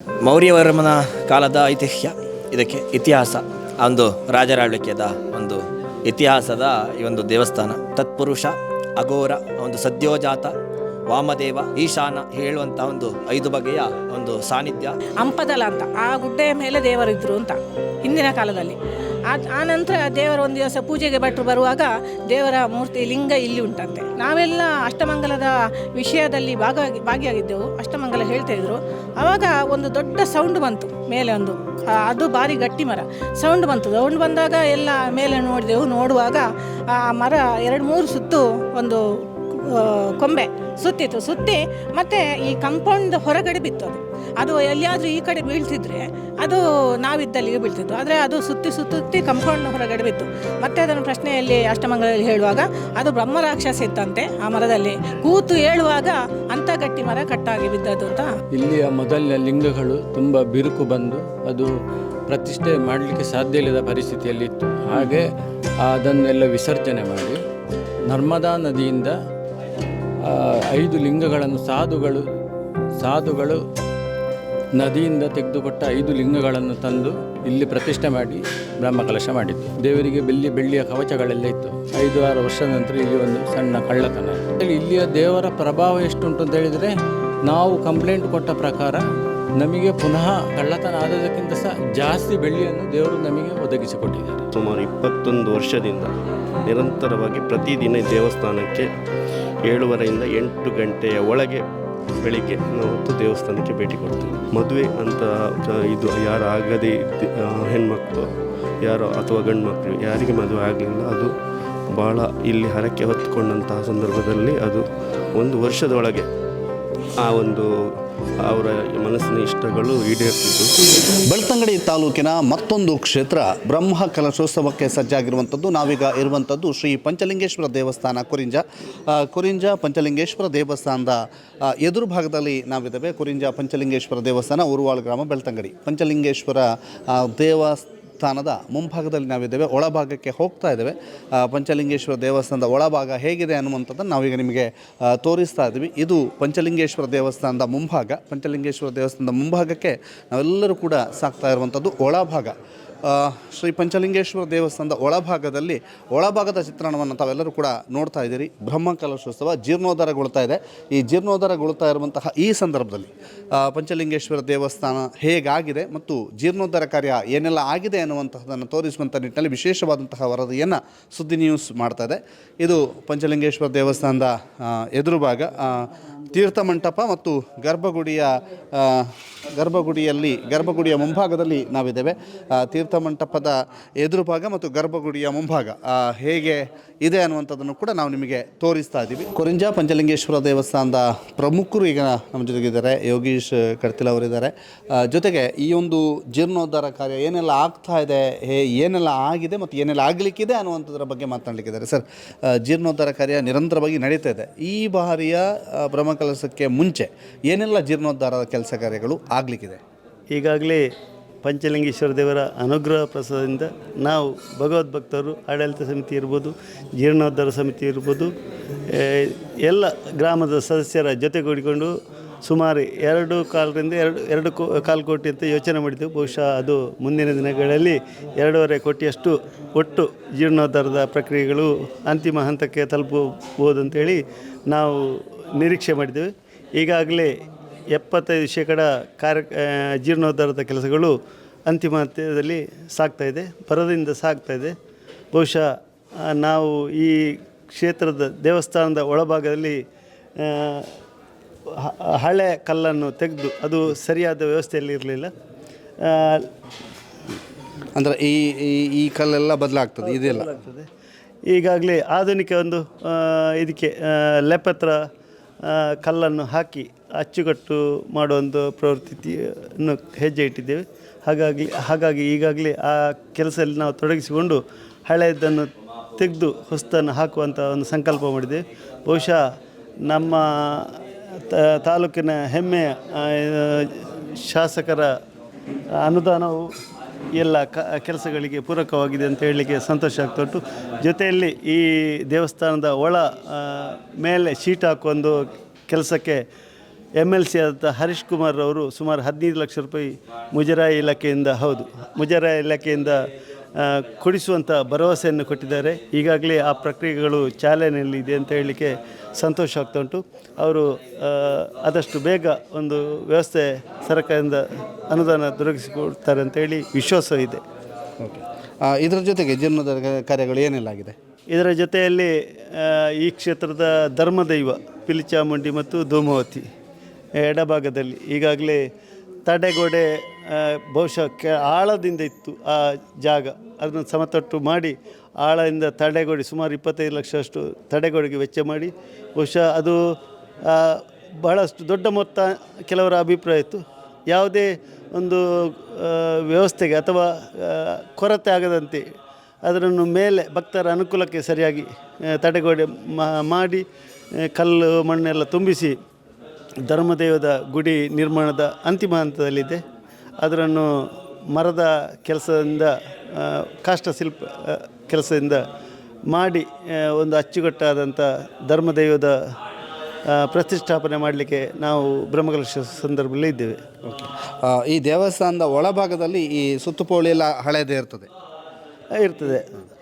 ಮೌರ್ಯವರ್ಮನ ಕಾಲದ ಐತಿಹ್ಯ, ಇದಕ್ಕೆ ಇತಿಹಾಸ, ಒಂದು ರಾಜರಾಳ್ವಿಕೆದ ಒಂದು ಇತಿಹಾಸದ ಈ ಒಂದು ದೇವಸ್ಥಾನ. ತತ್ಪುರುಷ, ಅಘೋರ, ಒಂದು ಸದ್ಯೋಜಾತ, ವಾಮದೇವ, ಈಶಾನ ಹೇಳುವಂಥ ಒಂದು 5 ಬಗೆಯ ಒಂದು ಸಾನ್ನಿಧ್ಯ. ಅಂಪದಲ ಅಂತ ಆ ಗುಡ್ಡೆಯ ಮೇಲೆ ದೇವರಿದ್ದರು ಅಂತ ಹಿಂದಿನ ಕಾಲದಲ್ಲಿ. ಆ ನಂತರ ದೇವರ ಒಂದು ದಿವಸ ಪೂಜೆಗೆ ಭಟ್ರು ಬರುವಾಗ ದೇವರ ಮೂರ್ತಿ ಲಿಂಗ ಇಲ್ಲಿ ಉಂಟಂತೆ. ನಾವೆಲ್ಲ ಅಷ್ಟಮಂಗಲದ ವಿಷಯದಲ್ಲಿ ಭಾಗಿಯಾಗಿದ್ದೆವು. ಅಷ್ಟಮಂಗಲ ಹೇಳ್ತಾ ಇದ್ರು. ಆವಾಗ ಒಂದು ದೊಡ್ಡ ಸೌಂಡ್ ಬಂತು ಮೇಲೆ ಒಂದು, ಅದು ಭಾರಿ ಗಟ್ಟಿ ಮರ. ಸೌಂಡ್ ಬಂದಾಗ ಎಲ್ಲ ಮೇಲೆ ನೋಡುವಾಗ ಆ ಮರ 2-3 ಸುತ್ತು ಒಂದು ಕೊಂಬೆ ಸುತ್ತಿ ಮತ್ತು ಈ ಕಾಂಪೌಂಡ್ ಹೊರಗಡೆ ಬಿತ್ತು. ಅದು ಎಲ್ಲಿಯಾದರೂ ಈ ಕಡೆ ಬೀಳ್ತಿದ್ರೆ ಅದು ನಾವಿದ್ದಲ್ಲಿಗೆ ಬೀಳ್ತಿದ್ದು, ಆದರೆ ಅದು ಸುತ್ತಿ ಕಾಂಪೌಂಡ್ ಹೊರಗಡೆ ಬಿತ್ತು. ಮತ್ತು ಅದನ್ನು ಪ್ರಶ್ನೆಯಲ್ಲಿ ಅಷ್ಟಮಂಗಲದಲ್ಲಿ ಹೇಳುವಾಗ ಅದು ಬ್ರಹ್ಮರಾಕ್ಷಸ ಇತ್ತಂತೆ. ಆ ಮರದಲ್ಲಿ ಕೂತು ಹೇಳುವಾಗ ಅಂಥ ಗಟ್ಟಿ ಮರ ಕಟ್ಟಾಗಿ ಬಿದ್ದದ್ದು ಅಂತ. ಇಲ್ಲಿಯ ಮೊದಲಿನ ಲಿಂಗಗಳು ತುಂಬ ಬಿರುಕು ಬಂದು ಅದು ಪ್ರತಿಷ್ಠೆ ಮಾಡಲಿಕ್ಕೆ ಸಾಧ್ಯ ಇಲ್ಲದ ಪರಿಸ್ಥಿತಿಯಲ್ಲಿತ್ತು. ಹಾಗೆ ಅದನ್ನೆಲ್ಲ ವಿಸರ್ಜನೆ ಮಾಡಿ ನರ್ಮದಾ ನದಿಯಿಂದ 5 ಲಿಂಗಗಳನ್ನು ಸಾಧುಗಳು ನದಿಯಿಂದ ತೆಗೆದುಕೊಟ್ಟ 5 ಲಿಂಗಗಳನ್ನು ತಂದು ಇಲ್ಲಿ ಪ್ರತಿಷ್ಠೆ ಮಾಡಿ ಬ್ರಹ್ಮಕಲಶ ಮಾಡಿದ್ದು. ದೇವರಿಗೆ ಬೆಳ್ಳಿಯ ಕವಚಗಳೆಲ್ಲ ಇತ್ತು. 5-6 ವರ್ಷದ ನಂತರ ಇಲ್ಲಿ ಒಂದು ಸಣ್ಣ ಕಳ್ಳತನ. ಇಲ್ಲಿಯ ದೇವರ ಪ್ರಭಾವ ಎಷ್ಟುಂಟು ಅಂತ ಹೇಳಿದರೆ, ನಾವು ಕಂಪ್ಲೇಂಟ್ ಕೊಟ್ಟ ಪ್ರಕಾರ ನಮಗೆ ಪುನಃ ಕಳ್ಳತನ ಆದದಕ್ಕಿಂತ ಸಹ ಜಾಸ್ತಿ ಬೆಳ್ಳಿಯನ್ನು ದೇವರು ನಮಗೆ ಒದಗಿಸಿಕೊಟ್ಟಿದ್ದಾರೆ. ಸುಮಾರು 21 ವರ್ಷದಿಂದ ನಿರಂತರವಾಗಿ ಪ್ರತಿದಿನ ದೇವಸ್ಥಾನಕ್ಕೆ 7:30ರಿಂದ 8 ಗಂಟೆಯ ಒಳಗೆ ಬೆಳಿಗ್ಗೆ ನಾವು ದೇವಸ್ಥಾನಕ್ಕೆ ಭೇಟಿ ಕೊಡ್ತೀವಿ. ಮದುವೆ ಅಂತ ಇದು ಯಾರು ಆಗದೆ ಹೆಣ್ಮಕ್ಳು ಯಾರೋ ಅಥವಾ ಗಂಡು ಮಕ್ಕಳು ಯಾರಿಗೆ ಮದುವೆ ಆಗಲಿಲ್ಲ, ಅದು ಭಾಳ ಇಲ್ಲಿ ಹರಕೆ ಹೊತ್ತುಕೊಂಡಂತಹ ಸಂದರ್ಭದಲ್ಲಿ ಅದು 1 ವರ್ಷದೊಳಗೆ ಆ ಒಂದು ಅವರ ಮನಸ್ಸಿನ ಇಷ್ಟಗಳು ಈಡೇರ್ತಿದ್ದು. ಬೆಳ್ತಂಗಡಿ ತಾಲೂಕಿನ ಮತ್ತೊಂದು ಕ್ಷೇತ್ರ ಬ್ರಹ್ಮ ಕಲಶೋತ್ಸವಕ್ಕೆ ಸಜ್ಜಾಗಿರುವಂಥದ್ದು. ನಾವೀಗ ಇರುವಂಥದ್ದು ಶ್ರೀ ಪಂಚಲಿಂಗೇಶ್ವರ ದೇವಸ್ಥಾನ ಕುರಿಂಜ ಪಂಚಲಿಂಗೇಶ್ವರ ದೇವಸ್ಥಾನದ ಎದುರು ಭಾಗದಲ್ಲಿ ನಾವಿದ್ದೇವೆ. ಕುರಿಂಜ ಪಂಚಲಿಂಗೇಶ್ವರ ದೇವಸ್ಥಾನ, ಉರುವಾಳು ಗ್ರಾಮ, ಬೆಳ್ತಂಗಡಿ. ಪಂಚಲಿಂಗೇಶ್ವರ ದೇವಸ್ಥಾನದ ಮುಂಭಾಗದಲ್ಲಿ ನಾವಿದ್ದೇವೆ. ಒಳಭಾಗಕ್ಕೆ ಹೋಗ್ತಾ ಇದ್ದೇವೆ. ಪಂಚಲಿಂಗೇಶ್ವರ ದೇವಸ್ಥಾನದ ಒಳಭಾಗ ಹೇಗಿದೆ ಅನ್ನುವಂಥದ್ದನ್ನು ನಾವೀಗ ನಿಮಗೆ ತೋರಿಸ್ತಾ ಇದ್ದೀವಿ. ಇದು ಪಂಚಲಿಂಗೇಶ್ವರ ದೇವಸ್ಥಾನದ ಮುಂಭಾಗ. ಪಂಚಲಿಂಗೇಶ್ವರ ದೇವಸ್ಥಾನದ ಮುಂಭಾಗಕ್ಕೆ ನಾವೆಲ್ಲರೂ ಕೂಡ ಸಾಕ್ತಾ ಇರುವಂಥದ್ದು ಒಳಭಾಗ. ಶ್ರೀ ಪಂಚಲಿಂಗೇಶ್ವರ ದೇವಸ್ಥಾನದ ಒಳಭಾಗದ ಚಿತ್ರಣವನ್ನು ತಾವೆಲ್ಲರೂ ಕೂಡ ನೋಡ್ತಾ ಇದ್ದೀರಿ. ಬ್ರಹ್ಮ ಕಲಶೋತ್ಸವ ಜೀರ್ಣೋದ್ಧಾರಗೊಳ್ತಾ ಇದೆ. ಈ ಜೀರ್ಣೋದ್ಧಾರಗೊಳ್ತಾ ಇರುವಂತಹ ಈ ಸಂದರ್ಭದಲ್ಲಿ ಪಂಚಲಿಂಗೇಶ್ವರ ದೇವಸ್ಥಾನ ಹೇಗಾಗಿದೆ ಮತ್ತು ಜೀರ್ಣೋದ್ಧಾರ ಕಾರ್ಯ ಏನೆಲ್ಲ ಆಗಿದೆ ಅನ್ನುವಂತಹದ್ದನ್ನು ತೋರಿಸುವಂಥ ನಿಟ್ಟಿನಲ್ಲಿ ವಿಶೇಷವಾದಂತಹ ವರದಿಯನ್ನು ಸುದ್ದಿ ನ್ಯೂಸ್ ಮಾಡ್ತಾ ಇದೆ. ಇದು ಪಂಚಲಿಂಗೇಶ್ವರ ದೇವಸ್ಥಾನದ ಎದುರು ಭಾಗ. ತೀರ್ಥಮಂಟಪ ಮತ್ತು ಗರ್ಭಗುಡಿಯ ಮುಂಭಾಗದಲ್ಲಿ ನಾವಿದ್ದೇವೆ. ತೀರ್ಥಮಂಟಪದ ಎದುರು ಭಾಗ ಮತ್ತು ಗರ್ಭಗುಡಿಯ ಮುಂಭಾಗ ಹೇಗೆ ಇದೆ ಅನ್ನುವಂಥದ್ದನ್ನು ಕೂಡ ನಾವು ನಿಮಗೆ ತೋರಿಸ್ತಾ ಇದ್ದೀವಿ. ಕುರಿಂಜ ಪಂಚಲಿಂಗೇಶ್ವರ ದೇವಸ್ಥಾನದ ಪ್ರಮುಖರು ಈಗ ನಮ್ಮ ಜೊತೆಗಿದ್ದಾರೆ. ಯೋಗೀಶ್ ಕಡ್ತಿಲ್ ಅವರಿದ್ದಾರೆ. ಜೊತೆಗೆ ಈ ಒಂದು ಜೀರ್ಣೋದ್ಧಾರ ಕಾರ್ಯ ಏನೆಲ್ಲ ಆಗ್ತಾ ಇದೆ, ಏನೆಲ್ಲ ಆಗಿದೆ ಮತ್ತು ಏನೆಲ್ಲ ಆಗಲಿಕ್ಕಿದೆ ಅನ್ನುವಂಥದ್ರ ಬಗ್ಗೆ ಮಾತನಾಡಲಿಕ್ಕಿದ್ದಾರೆ. ಸರ್, ಜೀರ್ಣೋದ್ಧಾರ ಕಾರ್ಯ ನಿರಂತರವಾಗಿ ನಡೀತಾ ಇದೆ. ಈ ಬಾರಿಯ ಬ್ರಹ್ಮಕಲಶಕ್ಕೆ ಮುಂಚೆ ಏನೆಲ್ಲ ಜೀರ್ಣೋದ್ಧಾರದ ಕೆಲಸ ಕಾರ್ಯಗಳು ಆಗಲಿಕ್ಕಿದೆ? ಈಗಾಗಲೇ ಪಂಚಲಿಂಗೇಶ್ವರ ದೇವರ ಅನುಗ್ರಹ ಪ್ರಸಾದದಿಂದ ನಾವು ಭಗವದ್ಭಕ್ತರು, ಆಡಳಿತ ಸಮಿತಿ ಇರ್ಬೋದು, ಜೀರ್ಣೋದ್ಧಾರ ಸಮಿತಿ ಇರ್ಬೋದು, ಎಲ್ಲ ಗ್ರಾಮದ ಸದಸ್ಯರ ಜೊತೆಗೂಡಿಕೊಂಡು ಸುಮಾರು 2.25 ಕೋಟಿ ಅಂತ ಯೋಚನೆ ಮಾಡಿದ್ದೆವು. ಬಹುಶಃ ಅದು ಮುಂದಿನ ದಿನಗಳಲ್ಲಿ 2.5 ಕೋಟಿಯಷ್ಟು ಒಟ್ಟು ಜೀರ್ಣೋದ್ಧಾರದ ಪ್ರಕ್ರಿಯೆಗಳು ಅಂತಿಮ ಹಂತಕ್ಕೆ ತಲುಪಬಹುದು ಅಂತೇಳಿ ನಾವು ನಿರೀಕ್ಷೆ ಮಾಡಿದ್ದೇವೆ. ಈಗಾಗಲೇ 75% ಜೀರ್ಣೋದ್ಧಾರದ ಕೆಲಸಗಳು ಅಂತಿಮ ಹಂತದಲ್ಲಿ ಸಾಗ್ತಾಯಿದೆ, ಭರದಿಂದ ಸಾಗ್ತಾಯಿದೆ. ಬಹುಶಃ ನಾವು ಈ ಕ್ಷೇತ್ರದ ದೇವಸ್ಥಾನದ ಒಳಭಾಗದಲ್ಲಿ ಹಳೆ ಕಲ್ಲನ್ನು ತೆಗೆದು, ಅದು ಸರಿಯಾದ ವ್ಯವಸ್ಥೆಯಲ್ಲಿ ಇರಲಿಲ್ಲ. ಅಂದರೆ ಈ ಕಲ್ಲೆಲ್ಲ ಬದಲಾಗ್ತದೆ, ಇದೆಲ್ಲ ಬದಲಾಗ್ತದೆ. ಈಗಾಗಲೇ ಆಧುನಿಕ ಒಂದು ಇದಕ್ಕೆ ಲೆಪತ್ರ ಕಲ್ಲನ್ನು ಹಾಕಿ ಅಚ್ಚುಕಟ್ಟು ಮಾಡುವಂಥ ಪ್ರವೃತ್ತಿಯನ್ನು ಹೆಜ್ಜೆ ಇಟ್ಟಿದ್ದೇವೆ. ಹಾಗಾಗಿ ಈಗಾಗಲೇ ಆ ಕೆಲಸದಲ್ಲಿ ನಾವು ತೊಡಗಿಸಿಕೊಂಡು ಹಳೆಯದನ್ನು ತೆಗೆದು ಹೊಸದನ್ನು ಹಾಕುವಂಥ ಒಂದು ಸಂಕಲ್ಪ ಮಾಡಿದ್ದೇವೆ. ಬಹುಶಃ ನಮ್ಮ ತಾಲೂಕಿನ ಹೆಮ್ಮೆಯ ಶಾಸಕರ ಅನುದಾನವು ಎಲ್ಲ ಕೆಲಸಗಳಿಗೆ ಪೂರಕವಾಗಿದೆ ಅಂತ ಹೇಳಲಿಕ್ಕೆ ಸಂತೋಷ ಆಗ್ತುಂಟು. ಜೊತೆಯಲ್ಲಿ ಈ ದೇವಸ್ಥಾನದ ಮೇಲೆ ಶೀಟ್ ಹಾಕುವ ಒಂದು ಕೆಲಸಕ್ಕೆ MLC ಆದ ಹರೀಶ್ ಕುಮಾರ್ ಅವರು ಸುಮಾರು 15 ಲಕ್ಷ ರೂಪಾಯಿ ಮುಜರಾಯಿ ಇಲಾಖೆಯಿಂದ ಕೊಡಿಸುವಂಥ ಭರವಸೆಯನ್ನು ಕೊಟ್ಟಿದ್ದಾರೆ. ಈಗಾಗಲೇ ಆ ಪ್ರಕ್ರಿಯೆಗಳು ಚಾಲನೆಯಲ್ಲಿದೆ ಅಂತ ಹೇಳಲಿಕ್ಕೆ ಸಂತೋಷ ಆಗ್ತಾ ಉಂಟು. ಅವರು ಆದಷ್ಟು ಬೇಗ ಒಂದು ವ್ಯವಸ್ಥೆ ಸರ್ಕಾರದಿಂದ ಅನುದಾನ ದೊರಕಿಸಿಕೊಡ್ತಾರೆ ಅಂತೇಳಿ ವಿಶ್ವಾಸವಿದೆ. ಓಕೆ, ಇದರ ಜೊತೆಗೆ ಜೀರ್ಣೋದ್ಧಾರ ಕಾರ್ಯಗಳು ಏನೆಲ್ಲ ಆಗಿದೆ? ಇದರ ಜೊತೆಯಲ್ಲಿ ಈ ಕ್ಷೇತ್ರದ ಧರ್ಮದೈವ ಪಿಲಿಚಾಮುಂಡಿ ಮತ್ತು ಧೂಮಾವತಿ ಎಡಭಾಗದಲ್ಲಿ ಈಗಾಗಲೇ ತಡೆಗೋಡೆ ಬಹುಶಃ ಆಳದಿಂದ ಇತ್ತು ಆ ಜಾಗ, ಅದನ್ನು ಸಮತಟ್ಟು ಮಾಡಿ ಆಳದಿಂದ ತಡೆಗೋಡೆ ಸುಮಾರು 25 ಲಕ್ಷ ಅಷ್ಟು ತಡೆಗೋಡೆಗೆ ವೆಚ್ಚ ಮಾಡಿ ಬಹುಶಃ ಅದು ಬಹಳಷ್ಟು ದೊಡ್ಡ ಮೊತ್ತ ಕೆಲವರ ಅಭಿಪ್ರಾಯ ಇತ್ತು. ಯಾವುದೇ ಒಂದು ವ್ಯವಸ್ಥೆಗೆ ಅಥವಾ ಕೊರತೆ ಆಗದಂತೆ ಅದನ್ನು ಮೇಲೆ ಭಕ್ತರ ಅನುಕೂಲಕ್ಕೆ ಸರಿಯಾಗಿ ತಡೆಗೋಡೆ ಮಾಡಿ ಕಲ್ಲು ಮಣ್ಣೆಲ್ಲ ತುಂಬಿಸಿ ಧರ್ಮದೇವದ ಗುಡಿ ನಿರ್ಮಾಣದ ಅಂತಿಮ ಹಂತದಲ್ಲಿದೆ. ಅದನ್ನು ಮರದ ಕೆಲಸದಿಂದ ಕಾಷ್ಟಶಿಲ್ಪ ಕೆಲಸದಿಂದ ಮಾಡಿ ಒಂದು ಅಚ್ಚುಕಟ್ಟಾದಂಥ ಧರ್ಮದೈವದ ಪ್ರತಿಷ್ಠಾಪನೆ ಮಾಡಲಿಕ್ಕೆ ನಾವು ಬ್ರಹ್ಮಕಲಶ ಸಂದರ್ಭದಲ್ಲಿ ಇದ್ದೇವೆ. ಈ ದೇವಸ್ಥಾನದ ಒಳಭಾಗದಲ್ಲಿ ಈ ಸುತ್ತುಪೋಳಿ ಎಲ್ಲ ಹಳೆಯದೇ ಇರ್ತದೆ.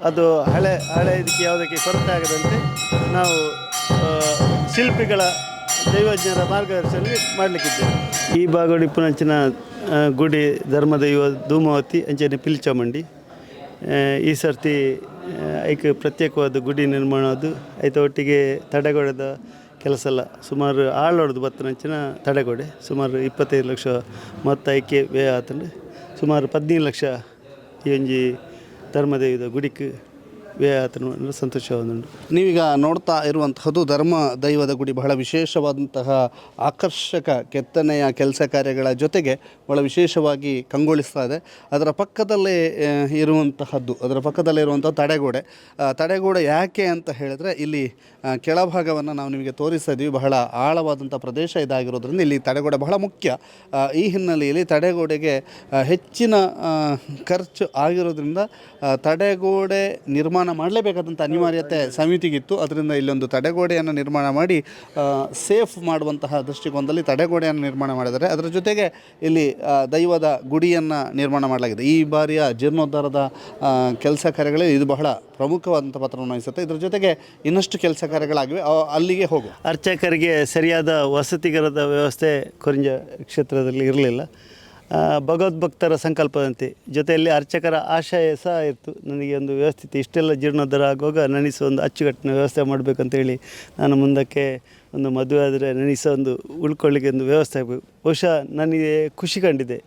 ಅದು ಹಳೆ ಇದಕ್ಕೆ ಯಾವುದಕ್ಕೆ ಕೊರತೆ ಆಗದಂತೆ ನಾವು ಶಿಲ್ಪಿಗಳ ದೈವಜ್ಞರ ಮಾರ್ಗದರ್ಶನದಲ್ಲಿ ಮಾಡಲಿಕ್ಕಿದ್ದೇವೆ. ಈ ಬಾಗೋಡಿ ಪುನಂಚಿನ ಗುಡಿ ಧರ್ಮದೈವ ಧೂಮಾವತಿ ಅಂಚನೆ ಪಿಲಿಚಾಮುಂಡಿ ಈ ಸರ್ತಿ ಐಕೆ ಪ್ರತ್ಯೇಕವಾದ ಗುಡಿ ನಿರ್ಮಾಣ ಅದು ಆಯ್ತು. ಒಟ್ಟಿಗೆ ತಡೆಗೋಡೆದ ಕೆಲಸ ಎಲ್ಲ ಸುಮಾರು ಆಳೊಡ್ದು ಬತ್ತನಂಚಿನ ತಡೆಗೋಡೆ ಸುಮಾರು 25 ಲಕ್ಷ ಮೊತ್ತ ಐಕೆ ವ್ಯಯ ಆತಂಡು ಸುಮಾರು 15 ಲಕ್ಷ ಈ ಒಂಜಿ ಧರ್ಮದೈವದ ಗುಡಿಗೆ ವ್ಯಯ ಆತನ ಸಂತೋಷವಾದುಂಟು. ನೀವೀಗ ನೋಡ್ತಾ ಇರುವಂತಹದ್ದು ಧರ್ಮ ದೈವದ ಗುಡಿ ಬಹಳ ವಿಶೇಷವಾದಂತಹ ಆಕರ್ಷಕ ಕೆತ್ತನೆಯ ಕೆಲಸ ಕಾರ್ಯಗಳ ಜೊತೆಗೆ ಬಹಳ ವಿಶೇಷವಾಗಿ ಕಂಗೊಳಿಸ್ತಾ ಇದೆ. ಅದರ ಪಕ್ಕದಲ್ಲೇ ಇರುವಂತಹ ತಡೆಗೋಡೆ ಯಾಕೆ ಅಂತ ಹೇಳಿದ್ರೆ ಇಲ್ಲಿ ಕೆಳಭಾಗವನ್ನು ನಾವು ನಿಮಗೆ ತೋರಿಸ್ತಾ ಇದ್ದೀವಿ. ಬಹಳ ಆಳವಾದಂಥ ಪ್ರದೇಶ ಇದಾಗಿರೋದ್ರಿಂದ ಇಲ್ಲಿ ತಡೆಗೋಡೆ ಬಹಳ ಮುಖ್ಯ. ಈ ಹಿನ್ನೆಲೆಯಲ್ಲಿ ತಡೆಗೋಡೆಗೆ ಹೆಚ್ಚಿನ ಖರ್ಚು ಆಗಿರೋದ್ರಿಂದ ತಡೆಗೋಡೆ ನಿರ್ಮಾಣ ಮಾಡಲೇಬೇಕಾದಂಥ ಅನಿವಾರ್ಯತೆ ಸಮಿತಿಗಿತ್ತು. ಅದರಿಂದ ಇಲ್ಲೊಂದು ತಡೆಗೋಡೆಯನ್ನು ನಿರ್ಮಾಣ ಮಾಡಿ ಸೇಫ್ ಮಾಡುವಂತಹ ದೃಷ್ಟಿಕೋನದಲ್ಲಿ ತಡೆಗೋಡೆಯನ್ನು ನಿರ್ಮಾಣ ಮಾಡಿದ್ದಾರೆ. ಅದರ ಜೊತೆಗೆ ಇಲ್ಲಿ ದೈವದ ಗುಡಿಯನ್ನು ನಿರ್ಮಾಣ ಮಾಡಲಾಗಿದೆ. ಈ ಬಾರಿಯ ಜೀರ್ಣೋದ್ಧಾರದ ಕೆಲಸ ಕಾರ್ಯಗಳಲ್ಲಿ ಇದು ಬಹಳ ಪ್ರಮುಖವಾದಂಥ ಪಾತ್ರವನ್ನು ವಹಿಸುತ್ತೆ. ಇದರ ಜೊತೆಗೆ ಇನ್ನಷ್ಟು ಕೆಲಸ ಕಾರ್ಯಗಳಾಗಿವೆ, ಅಲ್ಲಿಗೆ ಹೋಗು. ಅರ್ಚಕರಿಗೆ ಸರಿಯಾದ ವಸತಿಗರದ ವ್ಯವಸ್ಥೆ ಕೊರಿಂಜ ಕ್ಷೇತ್ರದಲ್ಲಿ ಇರಲಿಲ್ಲ. ಭಗವದ್ಭಕ್ತರ ಸಂಕಲ್ಪದಂತೆ ಜೊತೆಯಲ್ಲಿ ಅರ್ಚಕರ ಆಶಯ ಸಹ ಇತ್ತು. ನನಗೆ ಒಂದು ವ್ಯವಸ್ಥಿತ ಇಷ್ಟೆಲ್ಲ ಜೀರ್ಣೋದ್ಧಾರ ಆಗುವಾಗ ನನಸೋ ಒಂದು ಅಚ್ಚುಕಟ್ಟಿನ ವ್ಯವಸ್ಥೆ ಮಾಡಬೇಕಂತೇಳಿ ನಾನು ಮುಂದಕ್ಕೆ ಒಂದು ಮದುವೆ ಆದರೆ ನನಸೋ ಒಂದು ಉಳ್ಕೊಳ್ಳಿಕ್ಕೆ ಒಂದು ವ್ಯವಸ್ಥೆ ಆಗಬೇಕು. ಬಹುಶಃ ನನಗೆ ಖುಷಿ ಕಂಡಿದೆ.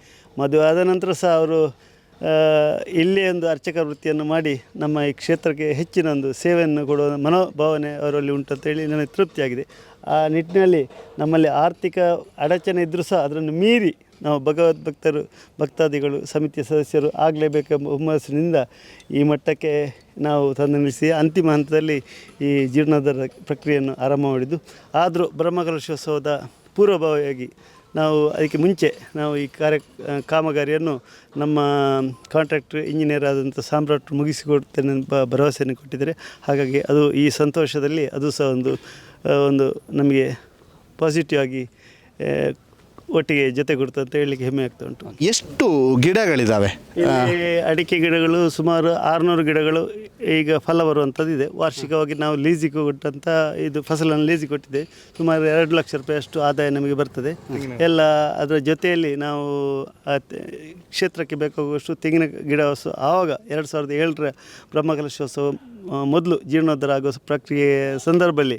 ಮದುವೆ ಆದ ನಂತರ ಸಹ ಅವರು ಇಲ್ಲೇ ಒಂದು ಅರ್ಚಕ ವೃತ್ತಿಯನ್ನು ಮಾಡಿ ನಮ್ಮ ಈ ಕ್ಷೇತ್ರಕ್ಕೆ ಹೆಚ್ಚಿನ ಒಂದು ಸೇವೆಯನ್ನು ಕೊಡುವ ಮನೋಭಾವನೆ ಅವರಲ್ಲಿ ಉಂಟಂತೇಳಿ ನನಗೆ ತೃಪ್ತಿಯಾಗಿದೆ. ಆ ನಿಟ್ಟಿನಲ್ಲಿ ನಮ್ಮಲ್ಲಿ ಆರ್ಥಿಕ ಅಡಚಣೆ ಇದ್ದರೂ ಸಹ ಅದನ್ನು ಮೀರಿ ನಾವು ಭಕ್ತಾದಿಗಳು ಸಮಿತಿಯ ಸದಸ್ಯರು ಆಗಲೇಬೇಕೆಂಬ ಹುಮ್ಮಸ್ಸಿನಿಂದ ಈ ಮಟ್ಟಕ್ಕೆ ನಾವು ತಂದು ನಿಲ್ಲಿಸಿ ಅಂತಿಮ ಹಂತದಲ್ಲಿ ಈ ಜೀರ್ಣೋದ್ಧಾರ ಪ್ರಕ್ರಿಯೆಯನ್ನು ಆರಂಭ ಮಾಡಿದ್ದು. ಆದರೂ ಬ್ರಹ್ಮಕಲಶೋತ್ಸವದ ಪೂರ್ವಭಾವಿಯಾಗಿ ನಾವು ಅದಕ್ಕೆ ಮುಂಚೆ ನಾವು ಈ ಕಾಮಗಾರಿಯನ್ನು ನಮ್ಮ ಕಾಂಟ್ರಾಕ್ಟರ್ ಇಂಜಿನಿಯರ್ ಆದಂಥ ಸಾಮ್ರಾಟ್ ಮುಗಿಸಿಕೊಡ್ತೇನೆ ಎಂಬ ಭರವಸೆಯನ್ನು ಕೊಟ್ಟಿದ್ದಾರೆ. ಹಾಗಾಗಿ ಅದು ಈ ಸಂತೋಷದಲ್ಲಿ ಅದು ಸಹ ಒಂದು ನಮಗೆ ಪಾಸಿಟಿವ್ ಆಗಿ ಒಟ್ಟಿಗೆ ಜೊತೆಗೂಡ್ತು ಅಂತ ಹೇಳಲಿಕ್ಕೆ ಹೆಮ್ಮೆ ಆಗ್ತಾ ಉಂಟು. ಎಷ್ಟು ಗಿಡಗಳಿದ್ದಾವೆ? ಅಡಿಕೆ ಗಿಡಗಳು ಸುಮಾರು 600 ಗಿಡಗಳು ಈಗ ಫಲ ಬರುವಂಥದ್ದಿದೆ. ವಾರ್ಷಿಕವಾಗಿ ನಾವು ಲೀಸಿಗೆ ಕೊಟ್ಟಂಥ ಇದು ಫಸಲನ್ನು ಲೀಸಿಗೆ ಕೊಟ್ಟಿದೆ. ಸುಮಾರು 2 ಲಕ್ಷ ರೂಪಾಯಿ ಅಷ್ಟು ಆದಾಯ ನಮಗೆ ಬರ್ತದೆ. ಎಲ್ಲ ಅದರ ಜೊತೆಯಲ್ಲಿ ನಾವು ಕ್ಷೇತ್ರಕ್ಕೆ ಬೇಕಾಗುವಷ್ಟು ತೆಂಗಿನ ಗಿಡ ಆವಾಗ 2007ರ ಬ್ರಹ್ಮಕಲಶೋತ್ಸವ ಮೊದಲು ಜೀರ್ಣೋದ್ಧಾರ ಆಗೋ ಪ್ರಕ್ರಿಯೆ ಸಂದರ್ಭದಲ್ಲಿ